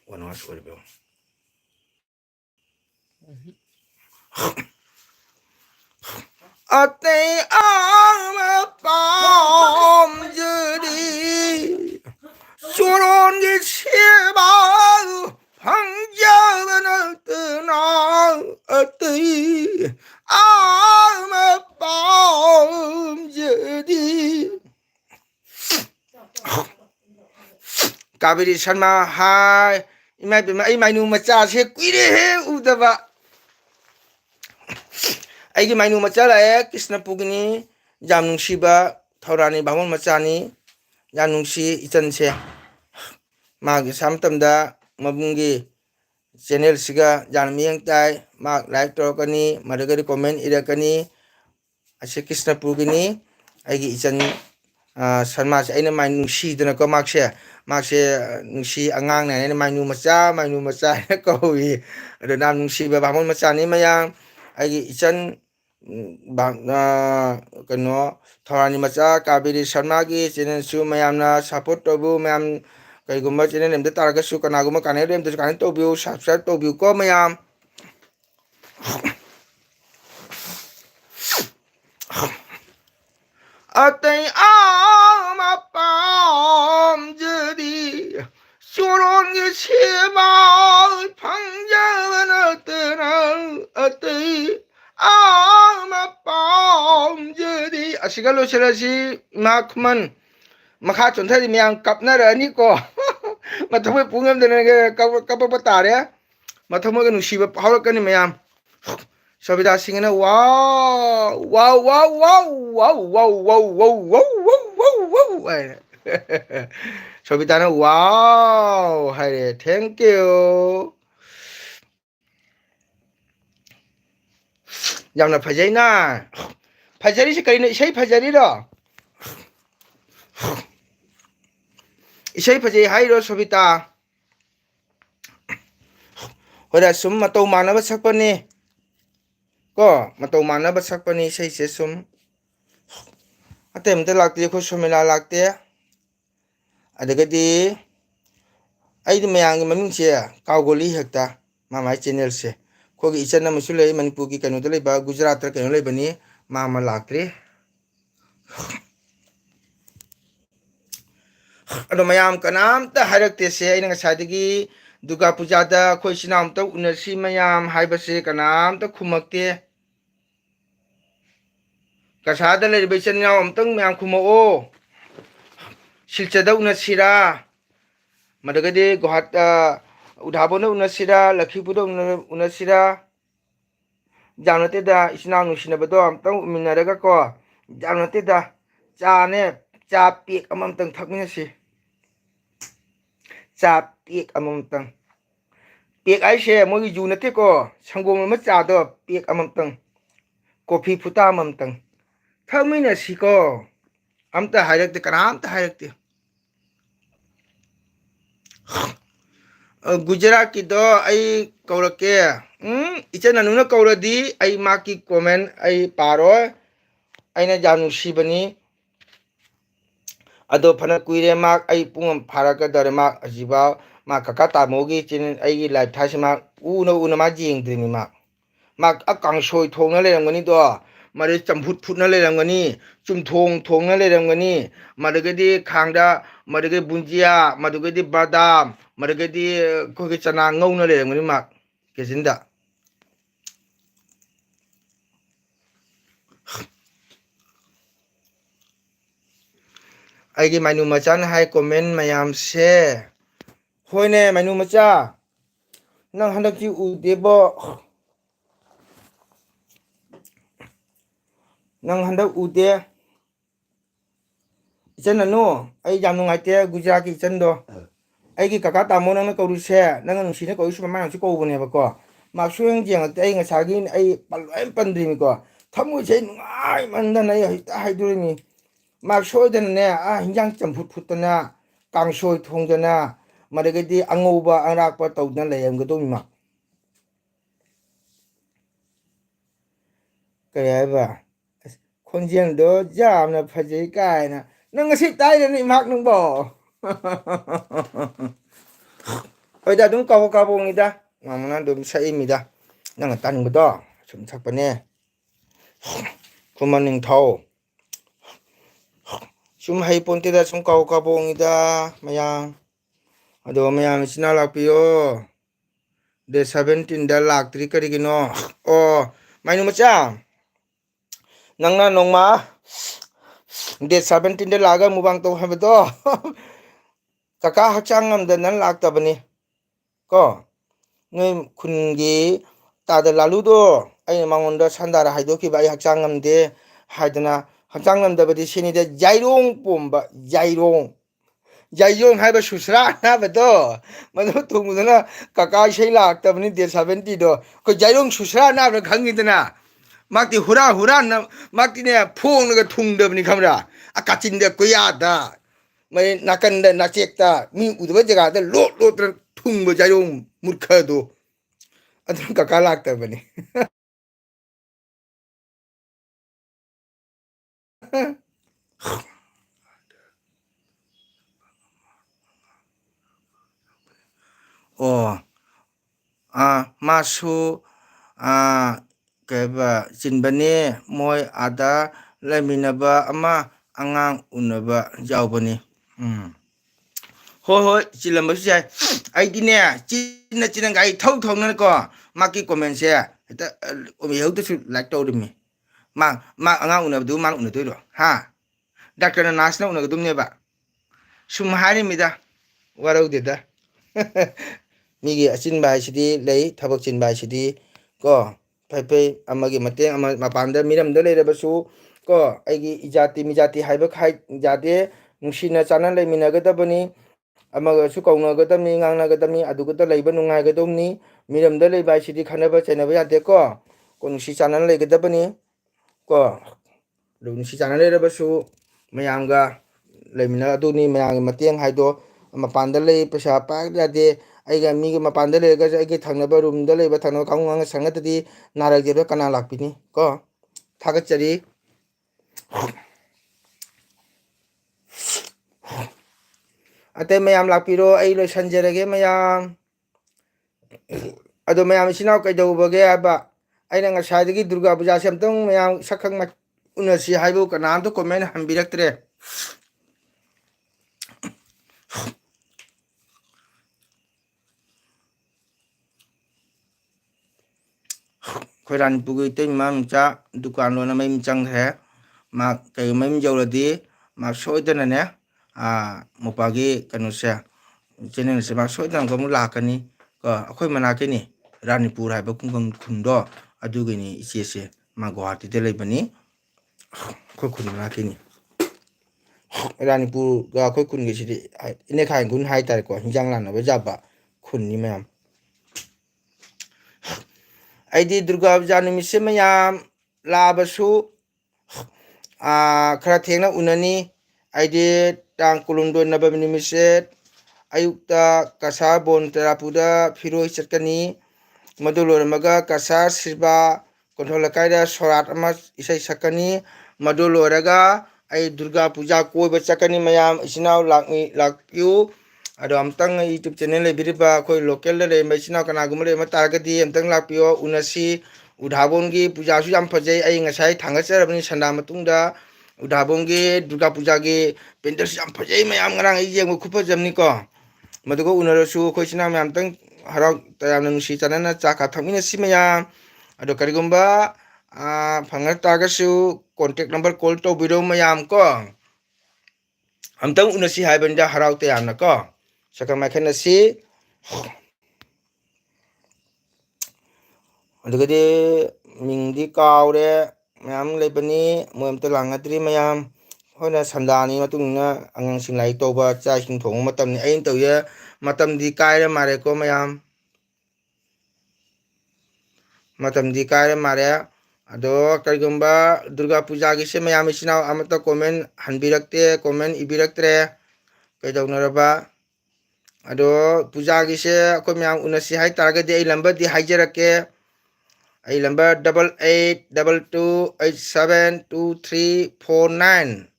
A: one was for bill atay ama pam judi choron ge seba phangjaban tna atay ama pam judi Kaveri Sharma hai imai mainu macha se kuire he udaba aigi mainu macha la Krishna pugini jamnung shiba thaurani bhamon machani janung si ichan se magi samtamda mabungi channel siga janmiyang tai mag like torkani madagari comment irakani ase Krishna pugini ꯑꯩꯒꯤ ꯏꯆꯟ ꯁꯜꯃꯥꯁꯦ ꯑꯩꯅ ꯃꯥꯏ ꯅꯨꯡꯁꯤꯗꯅꯀꯣ ꯃꯥꯛꯁꯦ ꯅꯨꯡꯁꯤ ꯑꯉꯥꯡꯅ ꯑꯩꯅ ꯃꯥꯏꯅꯨ ꯃꯆꯥ ꯍꯥꯏꯅ ꯀꯧꯏ ꯑꯗꯣ ꯌꯥꯝ ꯅꯨꯡꯁꯤꯕ ꯕꯥꯃꯣꯟ ꯃꯆꯥꯅꯤ ꯃꯌꯥꯝ ꯑꯩꯒꯤ ꯏꯆꯟ ꯀꯩꯅꯣ ꯊꯧꯔꯥꯅꯤ ꯃꯆꯥ ꯀꯥꯕꯦꯔꯤ ꯁꯔꯃꯥꯒꯤ ꯆꯦꯅꯦꯜꯁꯨ ꯃꯌꯥꯝꯅ ꯁꯞꯄꯣꯔꯠ ꯇꯧꯕꯤꯌꯨ ꯃꯌꯥꯝ ꯀꯩꯒꯨꯝꯕ ꯆꯦꯅꯦꯜ ꯑꯝꯇ ꯇꯥꯔꯒꯁꯨ ꯀꯅꯥꯒꯨꯝꯕ ꯀꯥꯟꯅꯩ ꯑꯝꯇꯁꯨ ꯀꯥꯟꯅ ꯇꯧꯕꯤꯌꯨ ꯁꯕꯁꯀ꯭ꯔꯥꯏꯕ ꯇꯧꯕꯤꯌꯨꯀꯣ ꯃꯌꯥꯝ ꯑꯇꯩ ꯑꯄꯥꯝꯖꯔꯤ ꯆꯣꯔꯣꯟꯒꯤ ꯁꯦꯕꯥ ꯐꯪꯖꯕ ꯅꯠꯇꯅ ꯑꯇꯩ ꯑꯄꯥꯝꯖꯔꯤ ꯑꯁꯤꯒ ꯂꯣꯏꯁꯤꯜꯂꯁꯤ ꯏꯃꯥ ꯈꯨꯃꯟ ꯃꯈꯥ ꯆꯣꯟꯊꯔꯤ ꯃꯌꯥꯝ ꯀꯞꯅꯔꯛꯑꯅꯤꯀꯣ ꯃꯊꯃꯣꯏ ꯄꯨꯉꯝꯗꯅ ꯀꯞꯄꯛꯄ ꯇꯥꯔꯦ ꯃꯊꯃꯣꯏꯒ ꯅꯨꯡꯁꯤꯕ ꯐꯥꯎꯔꯛꯀꯅꯤ ꯃꯌꯥꯝ ꯁꯣꯕꯤꯇꯥ ꯁꯤꯡꯍꯅ ꯋꯥꯎ ꯋꯥꯎ ꯋꯥꯎ ꯋꯥꯎ ꯋꯥꯎ ꯋꯥꯎ ꯋꯥꯎ ꯋꯥꯎ ꯋꯥꯎ ꯋꯥꯎ ꯋꯥꯎ ꯋꯥꯎ ꯍꯥꯏꯔꯦ ꯁꯣꯕꯤꯇꯥꯅ ꯋꯥꯎ ꯍꯥꯏꯔꯦ ꯊꯦꯡꯀ꯭ꯌꯨ ꯌꯥꯝꯅ ꯐꯖꯩꯅ ꯐꯖꯔꯤꯁꯤ ꯀꯩꯅꯣ ꯏꯁꯩ ꯐꯖꯔꯤꯔꯣ ꯏꯁꯩ ꯐꯖꯩ ꯍꯥꯏꯔꯣ ꯁꯣꯕꯤꯇꯥ ꯍꯣꯏꯗ ꯁꯨꯝ ꯃꯇꯧ ꯃꯥꯟꯅꯕ ꯁꯛꯄꯅꯤ ꯀꯣ ꯃꯇꯧ ꯃꯥꯟꯅꯕ ꯁꯛꯄꯅꯤ ꯏꯁꯩꯁꯦ ꯁꯨꯝ ꯑꯇꯩ ꯑꯝꯇ ꯂꯥꯛꯇꯦ ꯑꯩꯈꯣꯏ ꯁꯣꯃꯤꯂꯥ ꯂꯥꯛꯇꯦ ꯑꯗꯒꯤꯗꯤ ꯑꯩꯗꯤ ꯃꯌꯥꯝꯒꯤ ꯃꯃꯤꯡꯁꯦ ꯀꯥꯎꯒꯣꯜꯂꯤ ꯍꯦꯛꯇ ꯃꯥ ꯃꯥꯏ ꯆꯦꯅꯦꯜꯁꯦ ꯑꯩꯈꯣꯏꯒꯤ ꯏꯆꯟ ꯑꯃꯁꯨ ꯂꯩ ꯃꯅꯤꯄꯨꯔꯒꯤ ꯀꯩꯅꯣꯗ ꯂꯩꯕ ꯒꯨꯖꯔꯥꯠꯇ ꯀꯩꯅꯣ ꯂꯩꯕꯅꯤ ꯃꯥ ꯑꯃ ꯂꯥꯛꯇ꯭ꯔꯤ ꯑꯗꯣ ꯃꯌꯥꯝ ꯀꯅꯥꯝꯇ ꯍꯥꯏꯔꯛꯇꯦꯁꯦ ꯑꯩꯅ ꯉꯁꯥꯏꯗꯒꯤ ꯗꯨꯔꯒꯥ ꯄꯨꯖꯥꯗ ꯑꯩꯈꯣꯏ ꯏꯆꯤꯟ ꯏꯅꯥꯎ ꯑꯝꯇ ꯎꯅꯁꯤ ꯃꯌꯥꯝ ꯍꯥꯏꯕꯁꯦ ꯀꯅꯥꯝꯇ ꯈꯨꯝꯃꯛꯇꯦ ꯀꯁꯥꯔꯗ ꯂꯩꯔꯤꯕ ꯏꯆꯤꯟ ꯏꯅꯥꯎ ꯑꯝꯇꯪ ꯃꯌꯥꯝ ꯈꯨꯝꯃꯛꯑꯣ ꯁꯤꯜꯆꯔꯗ ꯎꯅꯁꯤꯔꯥ ꯃꯗꯒꯤꯗꯤ ꯎꯙꯥꯕꯣꯟꯗ ꯎꯅꯁꯤꯔꯥ ꯂꯛꯈꯤꯄꯨꯔꯗ ꯎꯅꯁꯤꯔꯥ ꯌꯥꯝ ꯅꯠꯇꯦꯗ ꯏꯆꯤꯟ ꯏꯅꯥꯎ ꯅꯨꯡꯁꯤꯅꯕꯗꯣ ꯑꯝꯇꯪ ꯎꯃꯤꯟꯅꯔꯒ ꯀꯣ ꯌꯥꯝ ꯅꯠꯇꯦꯗ ꯆꯥꯅꯦ ꯆꯥ ꯄꯦꯛ ꯑꯃꯃꯝꯇꯪ ꯊꯛꯃꯤꯟꯅꯁꯤ ꯆꯥ ꯄꯦꯛ ꯑꯃꯃꯝꯇꯪ ꯄꯦꯛ ꯍꯥꯏꯁꯦ ꯃꯣꯏꯒꯤ ꯌꯨ ꯅꯠꯇꯦꯀꯣ ꯁꯪꯒꯣꯝ ꯑꯃ ꯆꯥꯗꯣ ꯄꯦꯛ ꯑꯃꯃꯝꯇꯪ ꯀꯣꯐꯤ ꯐꯨꯇꯥ ꯑꯃꯃꯝꯇꯪ ꯊꯛꯃꯤꯟꯅꯁꯤꯀꯣ ꯑꯝꯇ ꯍꯥꯏꯔꯛꯇꯦ ꯀꯅꯥꯝꯇ ꯍꯥꯏꯔꯛꯇꯦ ꯒꯨꯖꯔꯥꯠꯀꯤꯗꯣ ꯑꯩ ꯀꯧꯔꯛꯀꯦ ꯏꯆꯟ ꯑꯅꯨꯅ ꯀꯧꯔꯗꯤ ꯑꯩ ꯃꯥꯒꯤ ꯀꯣꯃꯦꯟ ꯑꯩ ꯄꯥꯔꯣꯏ ꯑꯩꯅ ꯌꯥꯝ ꯅꯨꯡꯁꯤꯕꯅꯤ ꯑꯗꯣ ꯐꯅ ꯀꯨꯏꯔꯦ ꯃꯥ ꯑꯩ ꯄꯨꯡ ꯑꯃ ꯐꯥꯔꯛꯀꯗꯧꯔꯦ ꯃꯥ ꯍꯧꯖꯤꯛꯐꯥꯎ ꯃꯥ ꯀꯀꯥ ꯇꯥꯃꯣꯒꯤ ꯆꯦꯅꯦꯜ ꯑꯩꯒꯤ ꯂꯥꯏꯐ ꯊꯥꯏꯁꯤ ꯃꯥ ꯎꯅ ꯃꯥ ꯌꯦꯡꯗ꯭ꯔꯤꯅꯤ ꯃꯥ ꯀꯥꯡꯁꯣꯏ ꯊꯣꯡꯅ ꯂꯩꯔꯝꯒꯅꯤꯗꯣ ꯃꯗꯩ ꯆꯝꯐꯨꯠ ꯐꯨꯠꯅ ꯂꯩꯔꯝꯒꯅꯤ ꯆꯨꯝꯊꯣꯡ ꯊꯣꯡꯅ ꯂꯩꯔꯝꯒꯅꯤ ꯃꯗꯒꯤꯗꯤ ꯈꯥꯡꯗ ꯃꯗꯨꯒꯤ ꯕꯨꯟꯖꯤꯌꯥ ꯃꯗꯨꯒꯤꯗꯤ ꯕꯗꯥꯝ ꯃꯗꯨꯒꯗꯤ ꯑꯩꯈꯣꯏꯒꯤ ꯆꯅꯥ ꯉꯧꯅ ꯂꯩꯔꯝꯒꯅꯤ ꯃꯥ ꯀꯦꯆꯤꯟꯗ ꯑꯩꯒꯤ ꯃꯥꯏꯅꯨ ꯃꯆꯥꯅ ꯍꯥꯏ ꯀꯣꯃꯦꯟ ꯃꯌꯥꯝꯁꯦ ꯍꯣꯏꯅꯦ ꯃꯥꯏꯅꯨ ꯃꯆꯥ ꯅꯪ ꯍꯟꯗꯛꯇꯤ ꯎꯗꯦꯕꯣ ꯅꯪ ꯍꯟꯗꯛ ꯎꯗꯦ ꯏꯆꯟ ꯑꯅꯨ ꯑꯩ ꯌꯥꯝ ꯅꯨꯡꯉꯥꯏꯇꯦ ꯒꯨꯖꯔꯥꯠꯀꯤ ꯏꯆꯟꯗꯣ ꯑꯩꯒꯤ ꯀꯀꯥ ꯇꯥꯃꯣ ꯅꯪꯅ ꯀꯧꯔꯤꯁꯦ ꯅꯪꯅ ꯅꯨꯡꯁꯤꯅ ꯀꯧꯔꯤꯁꯨ ꯃꯃꯥꯡꯁꯨ ꯀꯧꯕꯅꯦꯕꯀꯣ ꯃꯥ ꯁꯨꯡꯌꯦꯡ ꯌꯦꯡꯉꯛꯇꯦ ꯑꯩ ꯉꯁꯥꯏꯒꯤ ꯑꯩ ꯂꯣꯏ ꯄꯟꯗ꯭ꯔꯤꯅꯤꯀꯣ ꯊꯃꯣꯏꯁꯦ ꯑꯩ ꯅꯨꯡꯉꯥꯏꯃꯟꯗꯅ ꯑꯩ ꯍꯧꯖꯤꯛꯇ ꯍꯥꯏꯗꯣꯔꯤꯅꯤ ꯃꯥ ꯁꯣꯏꯗꯅꯅꯦ ꯍꯤꯟꯖꯥꯡ ꯆꯝꯐꯨꯠ ꯐꯨꯠꯇꯅ ꯀꯥꯡꯁꯣꯏ ꯊꯣꯡꯗꯅ ꯃꯗꯒꯤꯗꯤ ꯑꯉꯧꯕ ꯑꯔꯥꯛꯄ ꯇꯧꯗꯅ ꯂꯩꯔꯝꯒꯗꯧꯅꯤꯃ ꯀꯔꯤ ꯍꯥꯏꯕ ꯈꯣꯟꯖꯦꯜꯗꯣ ꯌꯥꯝꯅ ꯐꯖꯩ ꯀꯥꯏꯅ ꯅꯪ ꯉꯁꯤ ꯇꯥꯏꯔꯅꯤ ꯏꯃꯥꯛ ꯅꯪꯕꯣ ꯍꯣꯏꯗ ꯑꯗꯨꯝ ꯀꯥꯕꯣꯛ ꯀꯥꯕꯣꯛꯅꯤꯗ ꯉꯥꯡꯅ ꯑꯗꯨꯝ ꯁꯛꯏꯃꯤꯗ ꯅꯪꯅ ꯇꯟꯕꯗꯣ ꯁꯨꯝ ꯁꯛꯄꯅꯦ ꯈꯨꯃꯟ ꯅꯤꯡꯊꯧ ꯁꯨꯝ ꯍꯩ ꯄꯣꯟꯇꯦꯗ ꯁꯨꯝ ꯀꯥꯕꯣꯛ ꯀꯥꯕꯣꯛꯅꯤꯗ ꯃꯌꯥꯝ ꯑꯗꯣ ꯃꯌꯥꯝ ꯏꯆꯤꯟ ꯏꯅꯥꯎ ꯂꯥꯛꯄꯤꯌꯣ ꯗꯦꯠ 17ꯗ ꯂꯥꯛꯇ꯭ꯔꯤ ꯀꯔꯤꯒꯤꯅꯣ ꯑꯣ ꯃꯥꯏꯅꯨ ꯃꯆꯥ ꯅꯪꯅ ꯅꯣꯡꯃ ꯗꯦꯠ 17ꯗ ꯂꯥꯛꯑꯒ ꯃꯨꯛꯕꯥꯡ ꯇꯧ ꯍꯥꯏꯕꯗꯣ ꯀꯀꯥ ꯍꯛꯆꯥꯡ ꯉꯝꯗꯅ ꯂꯥꯛꯇꯕꯅꯤ ꯀꯣ ꯅꯣꯏ ꯈꯨꯟꯒꯤ ꯇꯥꯗ ꯂꯥꯂꯨꯗꯣ ꯑꯩꯅ ꯃꯉꯣꯟꯗ ꯁꯟꯗꯥꯔ ꯍꯥꯏꯗꯣꯛꯈꯤꯕ ꯑꯩ ꯍꯛꯆꯥꯡ ꯉꯝꯗꯦ ꯍꯥꯏꯗꯅ ꯍꯛꯆꯥꯡ ꯉꯝꯗꯕꯗꯤ ꯁꯤꯅꯤꯗ ꯌꯥꯏꯔꯣꯡ ꯄꯣꯝꯕ ꯌꯥꯏꯌꯣꯡ ꯍꯥꯏꯕ ꯁꯨꯁ꯭ꯔꯥ ꯍꯥꯏꯕꯗꯣ ꯃꯗꯨ ꯊꯨꯡꯕꯗꯅ ꯀꯀꯥ ꯏꯁꯩ ꯂꯥꯛꯇꯕꯅꯤ ꯗꯦꯠ 70ꯗꯣ ꯑꯩꯈꯣꯏ ꯌꯥꯏꯔꯣꯡ ꯁꯨꯁ꯭ꯔꯥ ꯅꯥꯕꯗ ꯈꯪꯉꯤꯗꯅ 막디 후라 막디네 포옹가 퉁더니 카메라 아까 진데 거야다 뭐 나간다 나책다 미 우드버 제가다 로로 퉁거 자용 물카도 아들 까깔락다 버니 어 마수 keba jinbani moi ada laminaba ama angang unaba jawbani hoi hoi chilamba su jai ai dine china gai thau na ko maki comment se ta omi hau su like to dimi ma angang unaba du man unado ro ha doctor na nasna unaba dum ne ba sum hari mida warau de da migi achin bai sidi lei thabak chin bai sidi ko pai amagi mateng ama mapanda miram da lei rabasu ko aigi ijati mijati haiba khai jade nungsina chana lei minaga da bani amaga su kauna ga da mi ngangna ga da mi adu ga da lei ba nungai ga domni miram da lei bai sidi khana ba chena ba yate ko nungsi chana lei ga da bani ko nungsi chana lei rabasu mayam ga lei mina adu ni mayang mateng haido mapanda lei pesa pa yade aiga migi mapanda le ga aigi thangnaba room da leba thangnaba kaunga sangatadi narageba kana lakpini ko thagachari ate mayam lakpiro ai lo sanjarage mayam ado mayam sinau kaidobage aba aina ngasai durga puja samtong mayam sakhang unasi haibu kana to comment hambiraktre khairan pugi te mam cha dukan lo na mai chang the ma kai mai jawladi ma soidana ne mupagi kanuse chenen se ma soidana ko mu lakani ko akhoi manake ni ranipur haiba kungkang khundo adugini ichese ma guwahati de leibani khoi khun manake ni ranipur ga khoi khun gi sidi ine khai gun hai tar ko hinjang lan ba jaba khun ni mayam aidi durga puja numise mayam labasu khara thengna unani aidi tang kulumdo nabam numise ayukta kasa bon terapuda phiroi chatkani maduloramaga kasa sirba kontrola kaida sorat ama isai sakani madulorega ai durga puja koiba chakani mayam isinau lakyu ado amtang youtube channel le biriba koi local le mai isinau kana gumle matagadi amtang lakpio unasi udhabongi puja su jam phajai ai ngasai thangasarabani sanda matungda udhabongi durga puja ge pendal jam phajai mayam ngarang ai jeng khu phajamni ko madugo unarasu koi sina mayam tang harau tayam nungsi chanana chaka thamina simaya ado karigumba phangar tagasu contact number call to biro mayam ko amtang unasi haibanda harau tayam na ko saka makhana si adugade mingdi kaure mayam lebani moyam to langadri mayam hona sandani matungna angang singlai toba cha sing thong matam ni ain toye matam di kaira mare ko mayam matam di kaira mare ado karigumba durga puja gi se mayam isina amata comment hanbirakte comment ibiraktre kaidonaraba ado puja gi se ko mayam unasi hai targade ai lamba di haijarake ai lamba 8822872349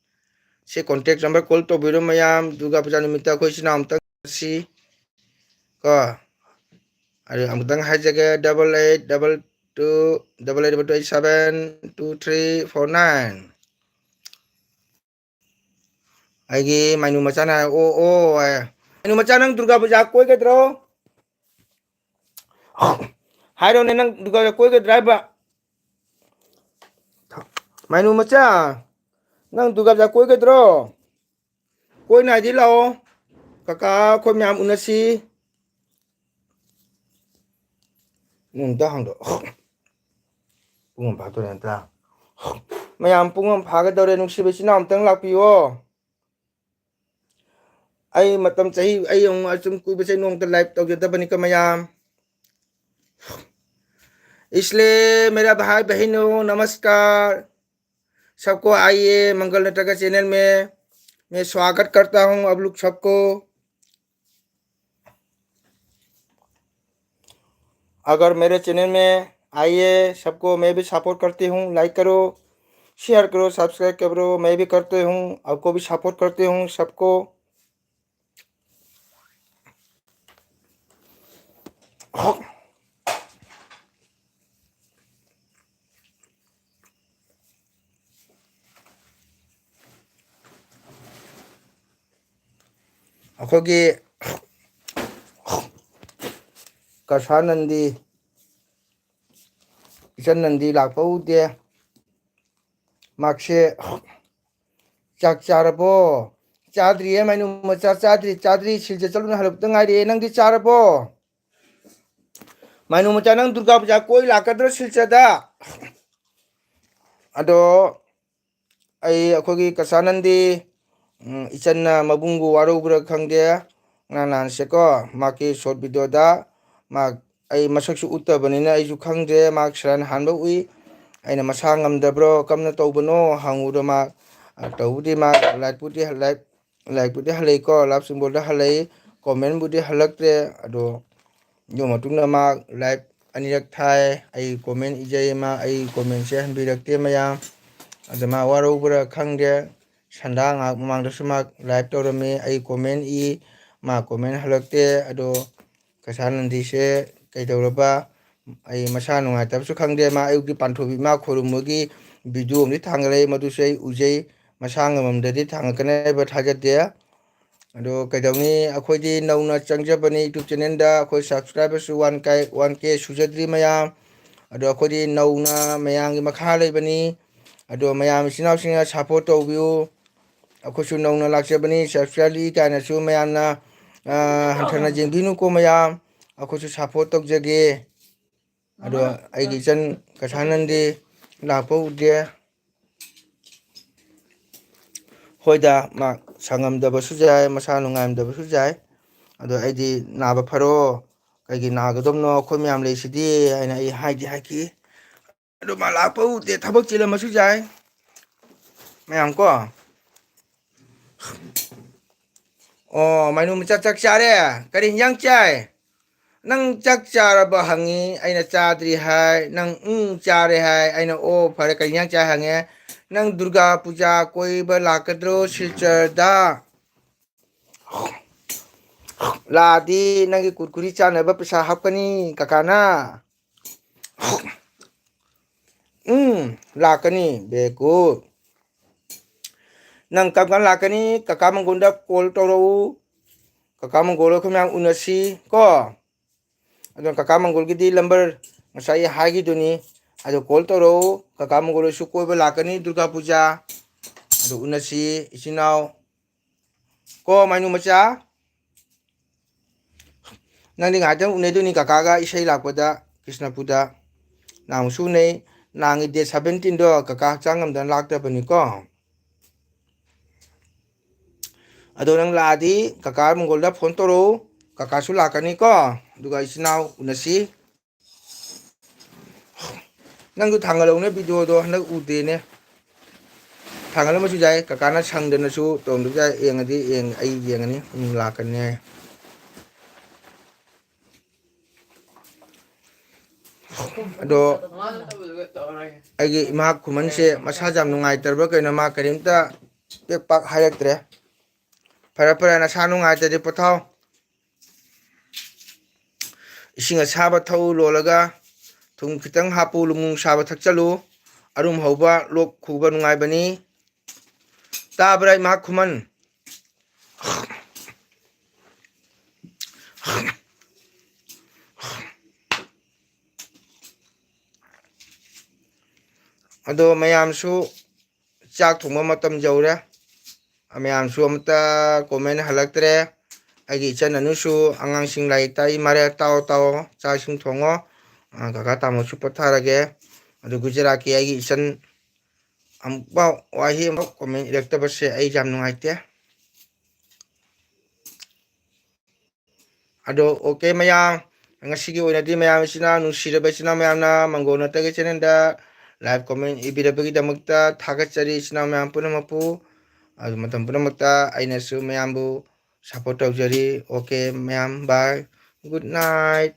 A: se contact number call to biro mayam durga puja nimita ko isina amta si ko ari amtang haijage 8822872349 aigi mainu macana mainu macana durga puja koi gedro hairo ne nang durga koi ge driver mainu macha nang durga puja koi gedro koi nai di lao kaka koi myam unasi 다 한다. 뿡은 봐도된다. mayam 뿡은 봐가더래 눅시베시나 엄청 락비워. ai matam chahi ai ong asum kui bese nong ta live tau jeta bani ka mayam इसलिए मेरा भाई बहनों नमस्कार, सबको आइए मंगल नटका चैनल में मैं स्वागत करता हूं आप लोग सबको। अगर मेरे चैनल में आइए, सबको मैं भी सपोर्ट करती हूँ, लाइक करो, शेयर करो, सब्सक्राइब करो, मैं भी करते हूँ, आपको भी सपोर्ट करती हूँ सबको। अखोगी कसा नंदी इचन नंदी लापा उदे माक्से चाक चारबो चाद्रिये मैनु मचा चाद्री सिलजे चलुन हलबत ngaire नंदी चारबो मैनु मचा नंग दुर्गा पूजा कोई लाकद्र सिलचदा अदो अखोगी कसा नंदी इचन मबुंगु वारोब्र खंगदे नानान से को माकी शॉर्ट वीडियो दा मा मसक्सु उत्तबनिना आइजु खंगदे माक सरान हानबा उई अना मसा ngamdabro kamna tawbano hangura ma tawdi ma like budi halai ko lap symbol da halai comment budi halakte ado yo matungna ma like anirak thai ai comment ijai ma ai comment se hanbirakte maya adama warobra khangde sanda nga mamang da sumak like tawrami ai comment I ma comment halakte ado kasanandi se kaidawraba ai masa nungai tabsu khangde ma ayuki panthobi ma khorumagi video ni thangale madu sei ujei masa ngamamdadi thangakane ba thajade ado kaidawni akhodi nauna changjabani youtube channel da akhoi subscribers 1k sujadri mayam ado akhodi nauna mayangi makha leibani ado mayam sinau singa support tawbiu akhosu nauna lakjabani subscribe kana su mayamna hanthana jengbinu ko mayam akhosu support tawjage ado aigi chan kasanandi lapo ude hoida ma sangam da basu jai masa nungam da basu jai ado aidi naba pharo kaigi nagadom no khomyam le sidi aina ai haidi haki ado ma lapo ude thabak chila masu jai mayam ko oh mainu machak chak chare kari yang chai nang chak charaba hangi aina chadri hai nang chare hai aina o phare kari yang chai hange nang durga puja koi ba lakadro silchar da ladi nangi kurkuri chana ba pisa hapkani kakana lakani bego nang kamkan lakani kaka manggonda kol toro kaka manggolo khamyang unasi ko adon kaka manggol gidi lambar ngasai hagi duni ado kol toro kaka manggolo su koi ba lakani durga puja ado unasi isinau ko mainu macha nangdi ngatang unai duni kaka ga isai lakpada krishna puja nang su nei nangi de 17 do kaka changam dan lakta bani ko ado nang ladi kaka manggol da phone toro kaka su lakani ko duga isinau unasi nang du thangalong ne video do hanak ude ne thangal ma su jai kaka na sangdana su tom du jai engadi eng ai yengani lakan ne ado aigi ima kuman se masa jam nungai tarba kaina ma karimta pek pak hayaktre phara na sa nungai tadi pothau ising asaba thau lolaga thum khitang hapu lumung saba thakchalu arum hauba lok khuba nungai bani tabra ima kuman ado mayam su chak thongma matam jaure mayam su amta comment halaktre agi chananu su angang sing lai tai mare tao cha sing thongo kaka tamo su patharage ado gujarati agi chan amba wahi amba comment irekta base ai jam nungaite ado okay mayam ngasi gi oinadi mayam isina nusiraba isina mayamna mango natagi channel live comment ibirabagi damakta thagatchari isina mayam punamapu adu matam punamakta ainasu mayambu support tawjari okay mayam bye good night